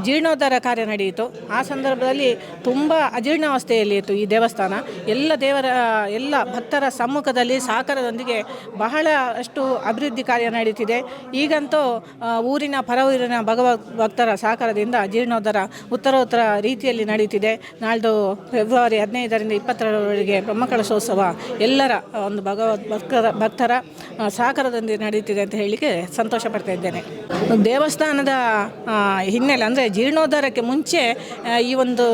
ಜೀರ್ಣೋದ್ಧಾರ ಕಾರ್ಯ ನಡೆಯಿತು. ಆ ಸಂದರ್ಭದಲ್ಲಿ ತುಂಬ ಅಜೀರ್ಣಾವಸ್ಥೆಯಲ್ಲಿ ಇತ್ತು ಈ ದೇವಸ್ಥಾನ. ಎಲ್ಲ ಭಕ್ತರ ಸಮ್ಮುಖದಲ್ಲಿ ಸಹಕಾರದೊಂದಿಗೆ ಬಹಳಷ್ಟು ಅಭಿವೃದ್ಧಿ ಕಾರ್ಯ ನಡೀತಿದೆ. ಈಗಂತೂ ಊರಿನ ಊರಿನ ಭಕ್ತರ ಸಹಕಾರದಿಂದ ಜೀರ್ಣೋದ್ಧಾರ ಉತ್ತರೋತ್ತರ ರೀತಿಯಲ್ಲಿ ನಡೀತಿದೆ. ನಾಳ್ದು ಫೆಬ್ರವರಿ 15ರಿಂದ 20ರವರೆಗೆ ಬ್ರಹ್ಮಕಲಶೋತ್ಸವ ಎಲ್ಲರ ಒಂದು ಭಕ್ತರ ಸಹಕಾರದೊಂದಿಗೆ ನಡೀತಿದೆ ಅಂತ ಹೇಳಲಿಕ್ಕೆ ಸಂತೋಷ ಪಡ್ತಾ ಇದ್ದೇನೆ. ದೇವಸ್ಥಾನದ ಹಿನ್ನೆಲೆ ಅಂದರೆ ಜೀರ್ಣೋದ್ಧಾರಕ್ಕೆ ಮುಂಚೆ ಈ ಒಂದು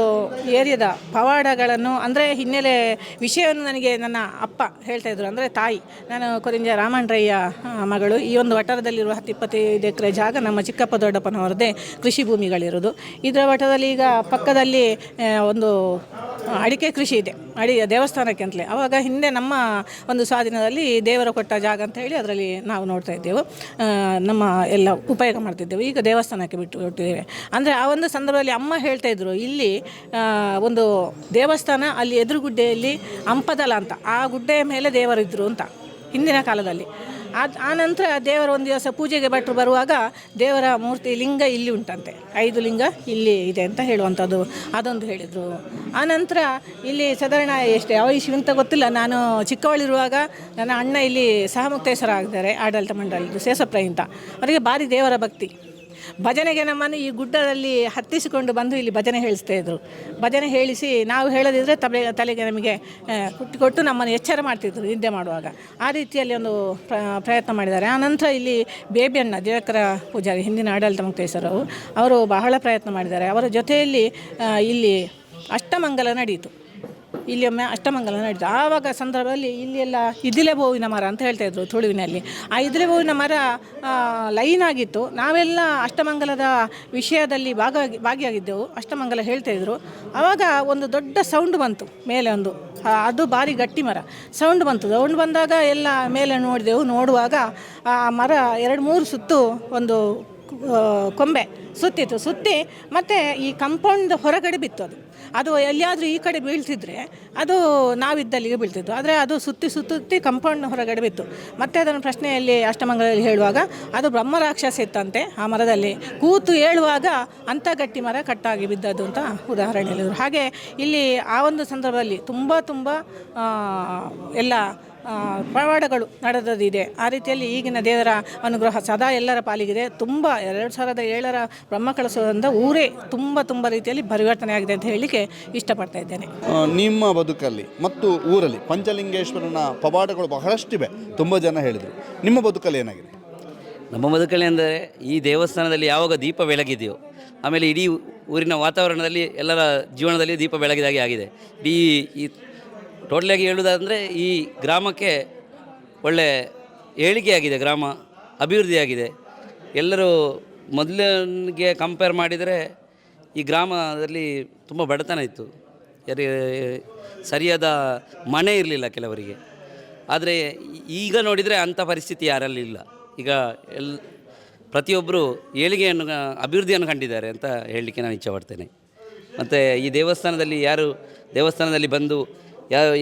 ಏರಿಯಾದ ಪವಾಡಗಳನ್ನು ಅಂದರೆ ಹಿನ್ನೆಲೆ ವಿಷಯವನ್ನು ನನಗೆ ನನ್ನ ಅಪ್ಪ ಹೇಳ್ತಾಯಿದ್ರು. ಅಂದರೆ ತಾಯಿ, ನಾನು ಕೊರಿಂಜ ರಾಮಣ್ಣರಯ್ಯ ಮಗಳು. ಈ ಒಂದು ವಠಾರದಲ್ಲಿರುವ 10-25 ಎಕರೆ ಜಾಗ ನಮ್ಮ ಚಿಕ್ಕಪ್ಪ ದೊಡ್ಡಪ್ಪನವರದೇ ಕೃಷಿ ಭೂಮಿಗಳಿರೋದು. ಇದರ ವಠಾರದಲ್ಲಿ ಈಗ ಪಕ್ಕದಲ್ಲಿ ಒಂದು ಅಡಿಕೆ ಕೃಷಿ ಇದೆ, ದೇವಸ್ಥಾನಕ್ಕೆ ಅಂತಲೇ. ಆವಾಗ ಹಿಂದೆ ನಮ್ಮ ಒಂದು ಸ್ವಾಧೀನದಲ್ಲಿ ದೇವರ ಕೊಟ್ಟ ಜಾಗ ಅಂತ ಹೇಳಿ ಅದರಲ್ಲಿ ನಾವು ನೋಡ್ತಾ ಇದ್ದೆವು, ನಮ್ಮ ಎಲ್ಲ ಉಪಯೋಗ ಮಾಡ್ತಿದ್ದೆವು. ಈಗ ದೇವಸ್ಥಾನಕ್ಕೆ ಬಿಟ್ಟಿದ್ದೇವೆ. ಅಂದರೆ ಆ ಒಂದು ಸಂದರ್ಭದಲ್ಲಿ ಅಮ್ಮ ಹೇಳ್ತಾ ಇದ್ರು, ಇಲ್ಲಿ ಒಂದು ದೇವಸ್ಥಾನ, ಅಲ್ಲಿ ಎದುರುಗುಡ್ಡೆಯಲ್ಲಿ ಅಂಪದಲ ಅಂತ ಆ ಗುಡ್ಡೆಯ ಮೇಲೆ ದೇವರಿದ್ದರು ಅಂತ ಹಿಂದಿನ ಕಾಲದಲ್ಲಿ. ಆ ನಂತರ ದೇವರ ಒಂದು ದಿವಸ ಪೂಜೆಗೆ ಭಟ್ರು ಬರುವಾಗ ದೇವರ ಮೂರ್ತಿ ಲಿಂಗ ಇಲ್ಲಿ ಉಂಟಂತೆ, 5 ಲಿಂಗ ಇಲ್ಲಿ ಇದೆ ಅಂತ ಹೇಳುವಂಥದ್ದು ಅದೊಂದು ಹೇಳಿದರು. ಆನಂತರ ಇಲ್ಲಿ ಸಾಧಾರಣ ಯಾವ ಇಶ್ಯೂ ಅಂತ ಗೊತ್ತಿಲ್ಲ, ನಾನು ಚಿಕ್ಕವಳಿರುವಾಗ ನನ್ನ ಅಣ್ಣ ಇಲ್ಲಿ ಸಹಮುಕ್ತೇಶ್ವರಾಗಿದ್ದಾರೆ ಆಡಳಿತ ಮಂಡಳಿದು ಸೇಸಪ್ರೈ ಅಂತ. ಅವರಿಗೆ ಭಾರಿ ದೇವರ ಭಕ್ತಿ. ಭಜನೆಗೆ ನಮ್ಮನ್ನು ಈ ಗುಡ್ಡದಲ್ಲಿ ಹತ್ತಿಸಿಕೊಂಡು ಬಂದು ಇಲ್ಲಿ ಭಜನೆ ಹೇಳಿಸ್ತಾ ಇದ್ರು. ಭಜನೆ ಹೇಳಿಸಿ ನಾವು ಹೇಳದಿದ್ದರೆ ತಲೆಗೆ ನಮಗೆ ಕೊಟ್ಟು ನಮ್ಮನ್ನು ಎಚ್ಚರ ಮಾಡ್ತಿದ್ರು ನಿದ್ದೆ ಮಾಡುವಾಗ. ಆ ರೀತಿಯಲ್ಲಿ ಒಂದು ಪ್ರಯತ್ನ ಮಾಡಿದ್ದಾರೆ. ಆನಂತರ ಇಲ್ಲಿ ಬೇಬಿಯಣ್ಣ ದೇವಕರ ಪೂಜಾರಿ, ಹಿಂದಿನ ಆಡಳಿತ ಮುಕ್ತೇಶ್ವರರು, ಅವರು ಬಹಳ ಪ್ರಯತ್ನ ಮಾಡಿದ್ದಾರೆ. ಅವರ ಜೊತೆಯಲ್ಲಿ ಇಲ್ಲಿ ಅಷ್ಟಮಂಗಲ ನಡೆಯಿತು. ಇಲ್ಲಿಯೊಮ್ಮೆ ಅಷ್ಟಮಂಗಲ ನಡೀತು. ಆವಾಗ ಸಂದರ್ಭದಲ್ಲಿ ಇಲ್ಲಿ ಎಲ್ಲ ಇದಿಲೆ ಬೋವಿನ ಮರ ಅಂತ ಹೇಳ್ತಾಯಿದ್ರು ತುಳುವಿನಲ್ಲಿ. ಆ ಇದಿಲೆ ಬೋವಿನ ಮರ ಲೈನ್ ಆಗಿತ್ತು. ನಾವೆಲ್ಲ ಅಷ್ಟಮಂಗಲದ ವಿಷಯದಲ್ಲಿ ಭಾಗಿಯಾಗಿದ್ದೆವು. ಅಷ್ಟಮಂಗಲ ಹೇಳ್ತಾಯಿದ್ರು. ಆವಾಗ ಒಂದು ದೊಡ್ಡ ಸೌಂಡ್ ಬಂತು ಮೇಲೆ, ಅದು ಭಾರಿ ಗಟ್ಟಿ ಮರ. ಸೌಂಡ್ ಬಂದಾಗ ಎಲ್ಲ ಮೇಲೆ ನೋಡಿದೆವು. ನೋಡುವಾಗ ಆ ಮರ 2-3 ಸುತ್ತು ಒಂದು ಕೊಂಬೆ ಸುತ್ತಿ ಮತ್ತು ಈ ಕಾಂಪೌಂಡ್ ಹೊರಗಡೆ ಬಿತ್ತು. ಅದು ಎಲ್ಲಿಯಾದರೂ ಈ ಕಡೆ ಬೀಳ್ತಿದ್ರೆ ಅದು ನಾವಿದ್ದಲ್ಲಿಗೆ ಬೀಳ್ತಿತ್ತು. ಆದರೆ ಅದು ಸುತ್ತಿ ಕಾಂಪೌಂಡ್ ಹೊರಗಡೆ ಬಿತ್ತು. ಮತ್ತು ಅದನ್ನು ಪ್ರಶ್ನೆಯಲ್ಲಿ ಅಷ್ಟಮಂಗಲದಲ್ಲಿ ಹೇಳುವಾಗ ಅದು ಬ್ರಹ್ಮರಾಕ್ಷಸ ಇತ್ತಂತೆ. ಆ ಮರದಲ್ಲಿ ಕೂತು ಹೇಳುವಾಗ ಅಂಥ ಗಟ್ಟಿ ಮರ ಕಟ್ಟಾಗಿ ಬಿದ್ದದ್ದು ಅಂತ ಉದಾಹರಣೆ ಹೇಳಿದರು. ಹಾಗೆ ಇಲ್ಲಿ ಆ ಒಂದು ಸಂದರ್ಭದಲ್ಲಿ ತುಂಬ ಎಲ್ಲ ಪವಾಡಗಳು ನಡೆದಿದೆ. ಆ ರೀತಿಯಲ್ಲಿ ಈಗಿನ ದೇವರ ಅನುಗ್ರಹ ಸದಾ ಎಲ್ಲರ ಪಾಲಿಗಿದೆ. ತುಂಬ 2007ರ ಬ್ರಹ್ಮಕಲಶದಿಂದ ಊರೇ ತುಂಬ ರೀತಿಯಲ್ಲಿ ಪರಿವರ್ತನೆ ಆಗಿದೆ ಅಂತ ಹೇಳಲಿಕ್ಕೆ ಇಷ್ಟಪಡ್ತಾ ಇದ್ದೇನೆ. ನಿಮ್ಮ ಬದುಕಲ್ಲಿ ಮತ್ತು ಊರಲ್ಲಿ ಪಂಚಲಿಂಗೇಶ್ವರನ ಪವಾಡಗಳು ಬಹಳಷ್ಟಿವೆ, ತುಂಬ ಜನ ಹೇಳಿದರು. ನಿಮ್ಮ ಬದುಕಲ್ಲಿ ಏನಾಗಿದೆ? ನಮ್ಮ ಬದುಕಲ್ಲಿ ಅಂದರೆ ಈ ದೇವಸ್ಥಾನದಲ್ಲಿ ಯಾವಾಗ ದೀಪ ಬೆಳಗಿದೆಯೋ ಆಮೇಲೆ ಇಡೀ ಊರಿನ ವಾತಾವರಣದಲ್ಲಿ ಎಲ್ಲರ ಜೀವನದಲ್ಲಿ ದೀಪ ಬೆಳಗಿದಾಗೆ ಆಗಿದೆ. ಈ ಟೋಟಲಾಗಿ ಹೇಳುವುದಾದರೆ ಈ ಗ್ರಾಮಕ್ಕೆ ಒಳ್ಳೆ ಏಳಿಗೆಯಾಗಿದೆ, ಗ್ರಾಮ ಅಭಿವೃದ್ಧಿಯಾಗಿದೆ. ಎಲ್ಲರೂ ಮೊದಲಿಗೆ ಕಂಪೇರ್ ಮಾಡಿದರೆ ಈ ಗ್ರಾಮದಲ್ಲಿ ತುಂಬ ಬಡತನ ಇತ್ತು, ಸರಿಯಾದ ಮನೆ ಇರಲಿಲ್ಲ ಕೆಲವರಿಗೆ. ಆದರೆ ಈಗ ನೋಡಿದರೆ ಅಂಥ ಪರಿಸ್ಥಿತಿ ಯಾರಲ್ಲಿ ಇಲ್ಲ. ಈಗ ಪ್ರತಿಯೊಬ್ಬರು ಏಳಿಗೆಯನ್ನು ಅಭಿವೃದ್ಧಿಯನ್ನು ಕಂಡಿದ್ದಾರೆ ಅಂತ ಹೇಳಲಿಕ್ಕೆ ನಾನು ಇಚ್ಛೆಪಡ್ತೇನೆ. ಮತ್ತು ಈ ದೇವಸ್ಥಾನದಲ್ಲಿ ಯಾರು ದೇವಸ್ಥಾನದಲ್ಲಿ ಬಂದು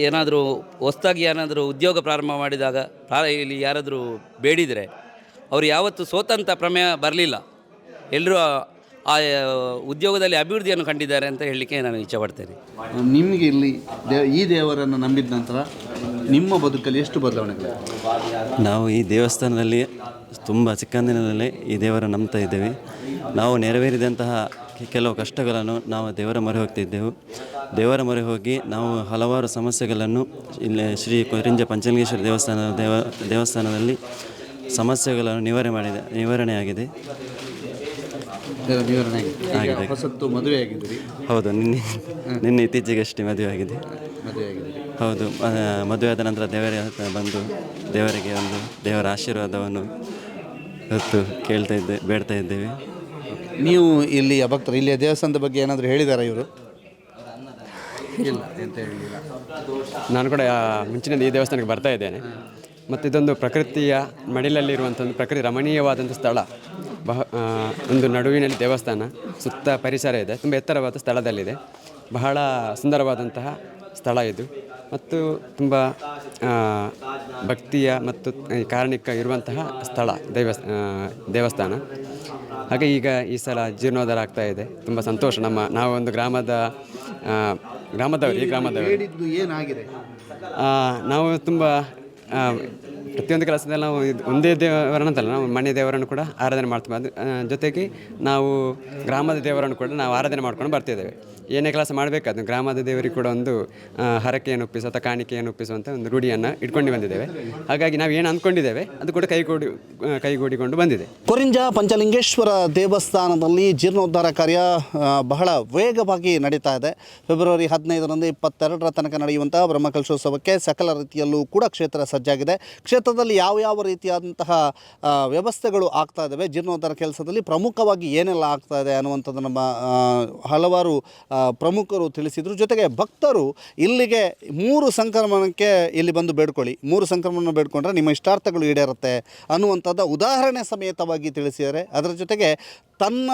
ಏನಾದರೂ ಹೊಸದಾಗಿ ಏನಾದರೂ ಉದ್ಯೋಗ ಪ್ರಾರಂಭ ಮಾಡಿದಾಗ ಇಲ್ಲಿ ಯಾರಾದರೂ ಬೇಡಿದರೆ ಅವರು ಯಾವತ್ತೂ ಸೋತಂಥ ಪ್ರಮೇಯ ಬರಲಿಲ್ಲ. ಎಲ್ಲರೂ ಆ ಉದ್ಯೋಗದಲ್ಲಿ ಅಭಿವೃದ್ಧಿಯನ್ನು ಕಂಡಿದ್ದಾರೆ ಅಂತ ಹೇಳಲಿಕ್ಕೆ ನಾನು ಇಚ್ಛೆಪಡ್ತೇನೆ. ನಿಮಗೆ ಇಲ್ಲಿ ಈ ದೇವರನ್ನು ನಂಬಿದ ನಂತರ ನಿಮ್ಮ ಬದುಕಲ್ಲಿ ಎಷ್ಟು ಬದಲಾವಣೆಗಳು? ನಾವು ಈ ದೇವಸ್ಥಾನದಲ್ಲಿ ತುಂಬ ಚಿಕ್ಕಂದಿನಲ್ಲೇ ಈ ದೇವರನ್ನು ನಂಬ್ತಾ ಇದ್ದೇವೆ. ನಾವು ನೆರವೇರಿದಂತಹ ಕೆಲವು ಕಷ್ಟಗಳನ್ನು ನಾವು ದೇವರ ಮೊರೆ ಹೋಗ್ತಿದ್ದೆವು. ದೇವರ ಮೊರೆ ಹೋಗಿ ನಾವು ಹಲವಾರು ಸಮಸ್ಯೆಗಳನ್ನು ಇಲ್ಲಿ ಶ್ರೀ ಕೊರಿಂಜ ಪಂಚಲಿಂಗೇಶ್ವರ ದೇವಸ್ಥಾನದಲ್ಲಿ ಸಮಸ್ಯೆಗಳನ್ನು ನಿವಾರಣೆಯಾಗಿದೆ. ಮದುವೆ ಆಗಿದ್ದೀರಿ? ಹೌದು, ನಿನ್ನೆ ಇತ್ತೀಚೆಗಷ್ಟೇ ಮದುವೆ ಆಗಿದೆ. ಹೌದು, ಮದುವೆ ಆದ ನಂತರ ದೇವರ ಬಂದು ದೇವರಿಗೆ ಒಂದು ದೇವರ ಆಶೀರ್ವಾದವನ್ನು ಹೊತ್ತು ಬೇಡ್ತಾ ಇದ್ದೇವೆ. ನೀವು ಇಲ್ಲಿಯ ಭಕ್ತರು, ಇಲ್ಲಿಯ ದೇವಸ್ಥಾನದ ಬಗ್ಗೆ ಏನಾದರೂ ಹೇಳಿದಾರಾ ಇವರು? ಇಲ್ಲ ಅಂತ ಹೇಳಲಿಲ್ಲ. ನಾನು ಕೂಡ ಮುಂಚಿನಿಂದ ಈ ದೇವಸ್ಥಾನಕ್ಕೆ ಬರ್ತಾ ಇದ್ದೇನೆ. ಮತ್ತು ಇದೊಂದು ಪ್ರಕೃತಿಯ ಮಡಿಲಲ್ಲಿರುವಂಥ ಒಂದು ಪ್ರಕೃತಿ ರಮಣೀಯವಾದಂಥ ಸ್ಥಳ. ಒಂದು ನಡುವಿನಲ್ಲಿ ದೇವಸ್ಥಾನ, ಸುತ್ತ ಪರಿಸರ ಇದೆ, ತುಂಬ ಎತ್ತರವಾದ ಸ್ಥಳದಲ್ಲಿದೆ. ಬಹಳ ಸುಂದರವಾದಂತಹ ಸ್ಥಳ ಇದು ಮತ್ತು ತುಂಬ ಭಕ್ತಿಯ ಮತ್ತು ಕಾರಣಿಕ ಇರುವಂತಹ ಸ್ಥಳ ದೇವಸ್ಥಾನ. ಹಾಗೆ ಈಗ ಈ ಸಲ ಜೀರ್ಣೋದ್ಧಾರ ಆಗ್ತಾ ಇದೆ. ತುಂಬ ಸಂತೋಷ. ನಾವು ಒಂದು ಗ್ರಾಮದವರು ಏನಾಗಿದೆ? ನಾವು ತುಂಬ ಪ್ರತಿಯೊಂದು ಕೆಲಸದಲ್ಲಿ ನಾವು ಒಂದೇ ದೇವರನ್ನಂತಲ್ಲ, ನಾವು ಮನೆ ದೇವರನ್ನು ಕೂಡ ಆರಾಧನೆ ಮಾಡ್ತೀವಿ. ಅದು ಜೊತೆಗೆ ನಾವು ಗ್ರಾಮದ ದೇವರನ್ನು ಕೂಡ ನಾವು ಆರಾಧನೆ ಮಾಡ್ಕೊಂಡು ಬರ್ತಿದ್ದೇವೆ. ಏನೇ ಕೆಲಸ ಮಾಡಬೇಕಾದ್ರೆ ಗ್ರಾಮದ ದೇವರಿಗೆ ಕೂಡ ಒಂದು ಹರಕೆಯನ್ನು ಒಪ್ಪಿಸೋ ಅಥವಾ ಕಾಣಿಕೆಯನ್ನು ಒಪ್ಪಿಸುವಂಥ ಒಂದು ರೂಢಿಯನ್ನು ಇಟ್ಕೊಂಡು ಬಂದಿದ್ದೇವೆ. ಹಾಗಾಗಿ ನಾವು ಏನು ಅಂದ್ಕೊಂಡಿದ್ದೇವೆ ಅದು ಕೂಡ ಕೈಗೂಡಿಕೊಂಡು ಬಂದಿದೆ. ಕೊರಿಂಜ ಪಂಚಲಿಂಗೇಶ್ವರ ದೇವಸ್ಥಾನದಲ್ಲಿ ಜೀರ್ಣೋದ್ಧಾರ ಕಾರ್ಯ ಬಹಳ ವೇಗವಾಗಿ ನಡೀತಾ ಇದೆ. ಫೆಬ್ರವರಿ 15ರಿಂದ 22ರ ತನಕ ನಡೆಯುವಂತಹ ಬ್ರಹ್ಮಕಲಶೋತ್ಸವಕ್ಕೆ ಸಕಲ ರೀತಿಯಲ್ಲೂ ಕೂಡ ಕ್ಷೇತ್ರ ಸಜ್ಜಾಗಿದೆ. ಕ್ಷೇತ್ರದಲ್ಲಿ ಯಾವ ರೀತಿಯಾದಂತಹ ವ್ಯವಸ್ಥೆಗಳು ಆಗ್ತಾ ಇದ್ದಾವೆ, ಜೀರ್ಣೋದ್ಧಾರ ಕೆಲಸದಲ್ಲಿ ಪ್ರಮುಖವಾಗಿ ಏನೆಲ್ಲ ಆಗ್ತಾ ಇದೆ ಅನ್ನುವಂಥದ್ದು ನಮ್ಮ ಹಲವಾರು ಪ್ರಮುಖರು ತಿಳಿಸಿದರು. ಜೊತೆಗೆ ಭಕ್ತರು ಇಲ್ಲಿಗೆ 3 ಸಂಕ್ರಮಣಕ್ಕೆ ಇಲ್ಲಿ ಬಂದು ಬೇಡ್ಕೊಳ್ಳಿ, 3 ಸಂಕ್ರಮಣ ಬೇಡ್ಕೊಂಡ್ರೆ ನಿಮ್ಮ ಇಷ್ಟಾರ್ಥಗಳು ಈಡೇರುತ್ತೆ ಅನ್ನುವಂಥದ್ದು ಉದಾಹರಣೆ ಸಮೇತವಾಗಿ ತಿಳಿಸಿದ್ದಾರೆ. ಅದರ ಜೊತೆಗೆ ತನ್ನ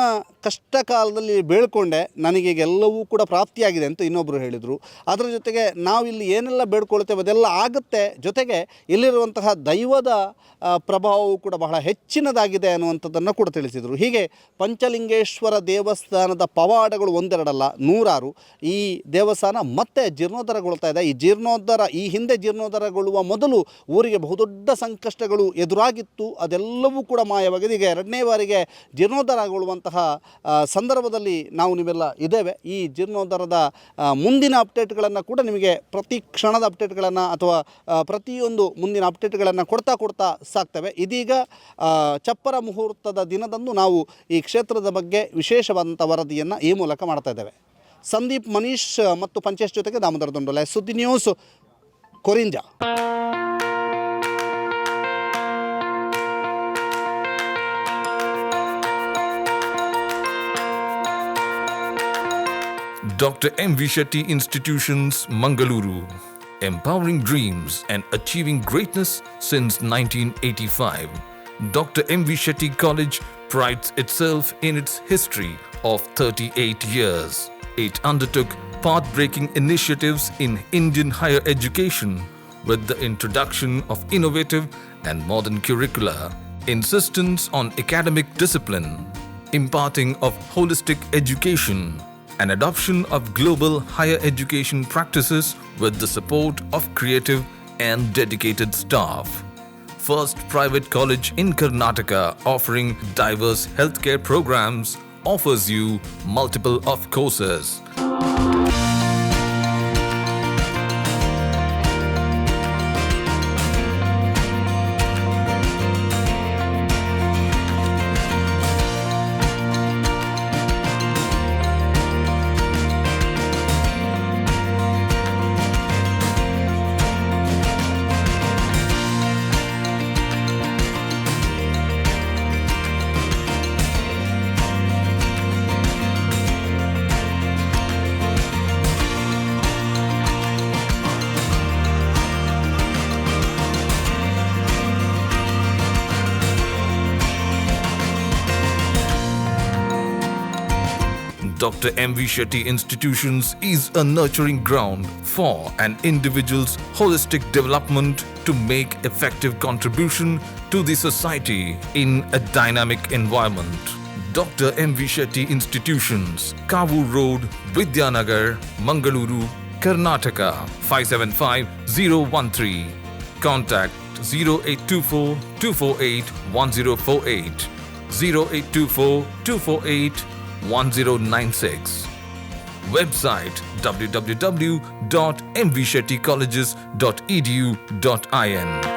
ಕಷ್ಟ ಕಾಲದಲ್ಲಿ ಬೇಡ್ಕೊಂಡೆ ನನಗೀಗ ಎಲ್ಲವೂ ಕೂಡ ಪ್ರಾಪ್ತಿಯಾಗಿದೆ ಅಂತ ಇನ್ನೊಬ್ಬರು ಹೇಳಿದರು. ಅದರ ಜೊತೆಗೆ ನಾವಿಲ್ಲಿ ಏನೆಲ್ಲ ಬೇಡ್ಕೊಳ್ತೇವೆ ಅದೆಲ್ಲ ಆಗುತ್ತೆ. ಜೊತೆಗೆ ಇಲ್ಲಿರುವಂತಹ ದೈವದ ಪ್ರಭಾವವು ಕೂಡ ಬಹಳ ಹೆಚ್ಚಿನದಾಗಿದೆ ಅನ್ನುವಂಥದ್ದನ್ನು ಕೂಡ ತಿಳಿಸಿದರು. ಹೀಗೆ ಪಂಚಲಿಂಗೇಶ್ವರ ದೇವಸ್ಥಾನದ ಪವಾಡಗಳು ಒಂದೆರಡಲ್ಲ, 100. ಈ ದೇವಸ್ಥಾನ ಮತ್ತೆ ಜೀರ್ಣೋದ್ಧಾರಗೊಳ್ತಾ ಇದೆ. ಈ ಹಿಂದೆ ಜೀರ್ಣೋದ್ಧಾರಗೊಳ್ಳುವ ಮೊದಲು ಊರಿಗೆ ಬಹುದೊಡ್ಡ ಸಂಕಷ್ಟಗಳು ಎದುರಾಗಿತ್ತು, ಅದೆಲ್ಲವೂ ಕೂಡ ಮಾಯವಾಗಿದೆ. ಈಗ 2ನೇ ಬಾರಿಗೆ ಜೀರ್ಣೋದ್ಧಾರಗೊಳ್ಳುವಂತಹ ಸಂದರ್ಭದಲ್ಲಿ ನಾವು ನೀವೆಲ್ಲ ಇದ್ದೇವೆ. ಈ ಜೀರ್ಣೋದ್ಧಾರದ ಮುಂದಿನ ಅಪ್ಡೇಟ್ಗಳನ್ನು ಕೂಡ ನಿಮಗೆ ಪ್ರತಿ ಕ್ಷಣದ ಅಪ್ಡೇಟ್ಗಳನ್ನು ಅಥವಾ ಪ್ರತಿಯೊಂದು ಮುಂದಿನ ಅಪ್ಡೇಟ್ಗಳನ್ನು ಕೊಡ್ತಾ ಸಾಕ್ತೇವೆ. ಇದೀಗ ಚಪ್ಪರ ಮುಹೂರ್ತದ ದಿನದಂದು ನಾವು ಈ ಕ್ಷೇತ್ರದ ಬಗ್ಗೆ ವಿಶೇಷವಾದಂಥ ವರದಿಯನ್ನು ಈ ಮೂಲಕ ಮಾಡ್ತಾ ಇದ್ದೇವೆ. ಸಂದೀಪ್, ಮನೀಶ್ ಮತ್ತು ಪಂಚೇಶ್ ಜೊತೆಗೆ ದಾಮೋದರ ದೊಂಡೋಲೆ, ಸುದ್ದಿ news, ಕೊರಿಂಜ. Dr. M.V. Shetty Institutions, Mangaluru. Empowering dreams and achieving greatness since 1985. Dr. M.V. Shetty College prides itself in its history of 38 years. It undertook path-breaking initiatives in Indian higher education with the introduction of innovative and modern curricula, insistence on academic discipline, imparting of holistic education, and adoption of global higher education practices with the support of creative and dedicated staff. First private college in Karnataka offering diverse healthcare programs, offers you multiple of courses. Dr. M.V. Shetty Institutions is a nurturing ground for an individual's holistic development to make effective contribution to the society in a dynamic environment. Dr. M.V. Shetty Institutions, Kavu Road, Vidyanagar, Mangaluru, Karnataka 575013. Contact 0824 248 1048, 0824 248 1096. Website www.mvshettycolleges.edu.in.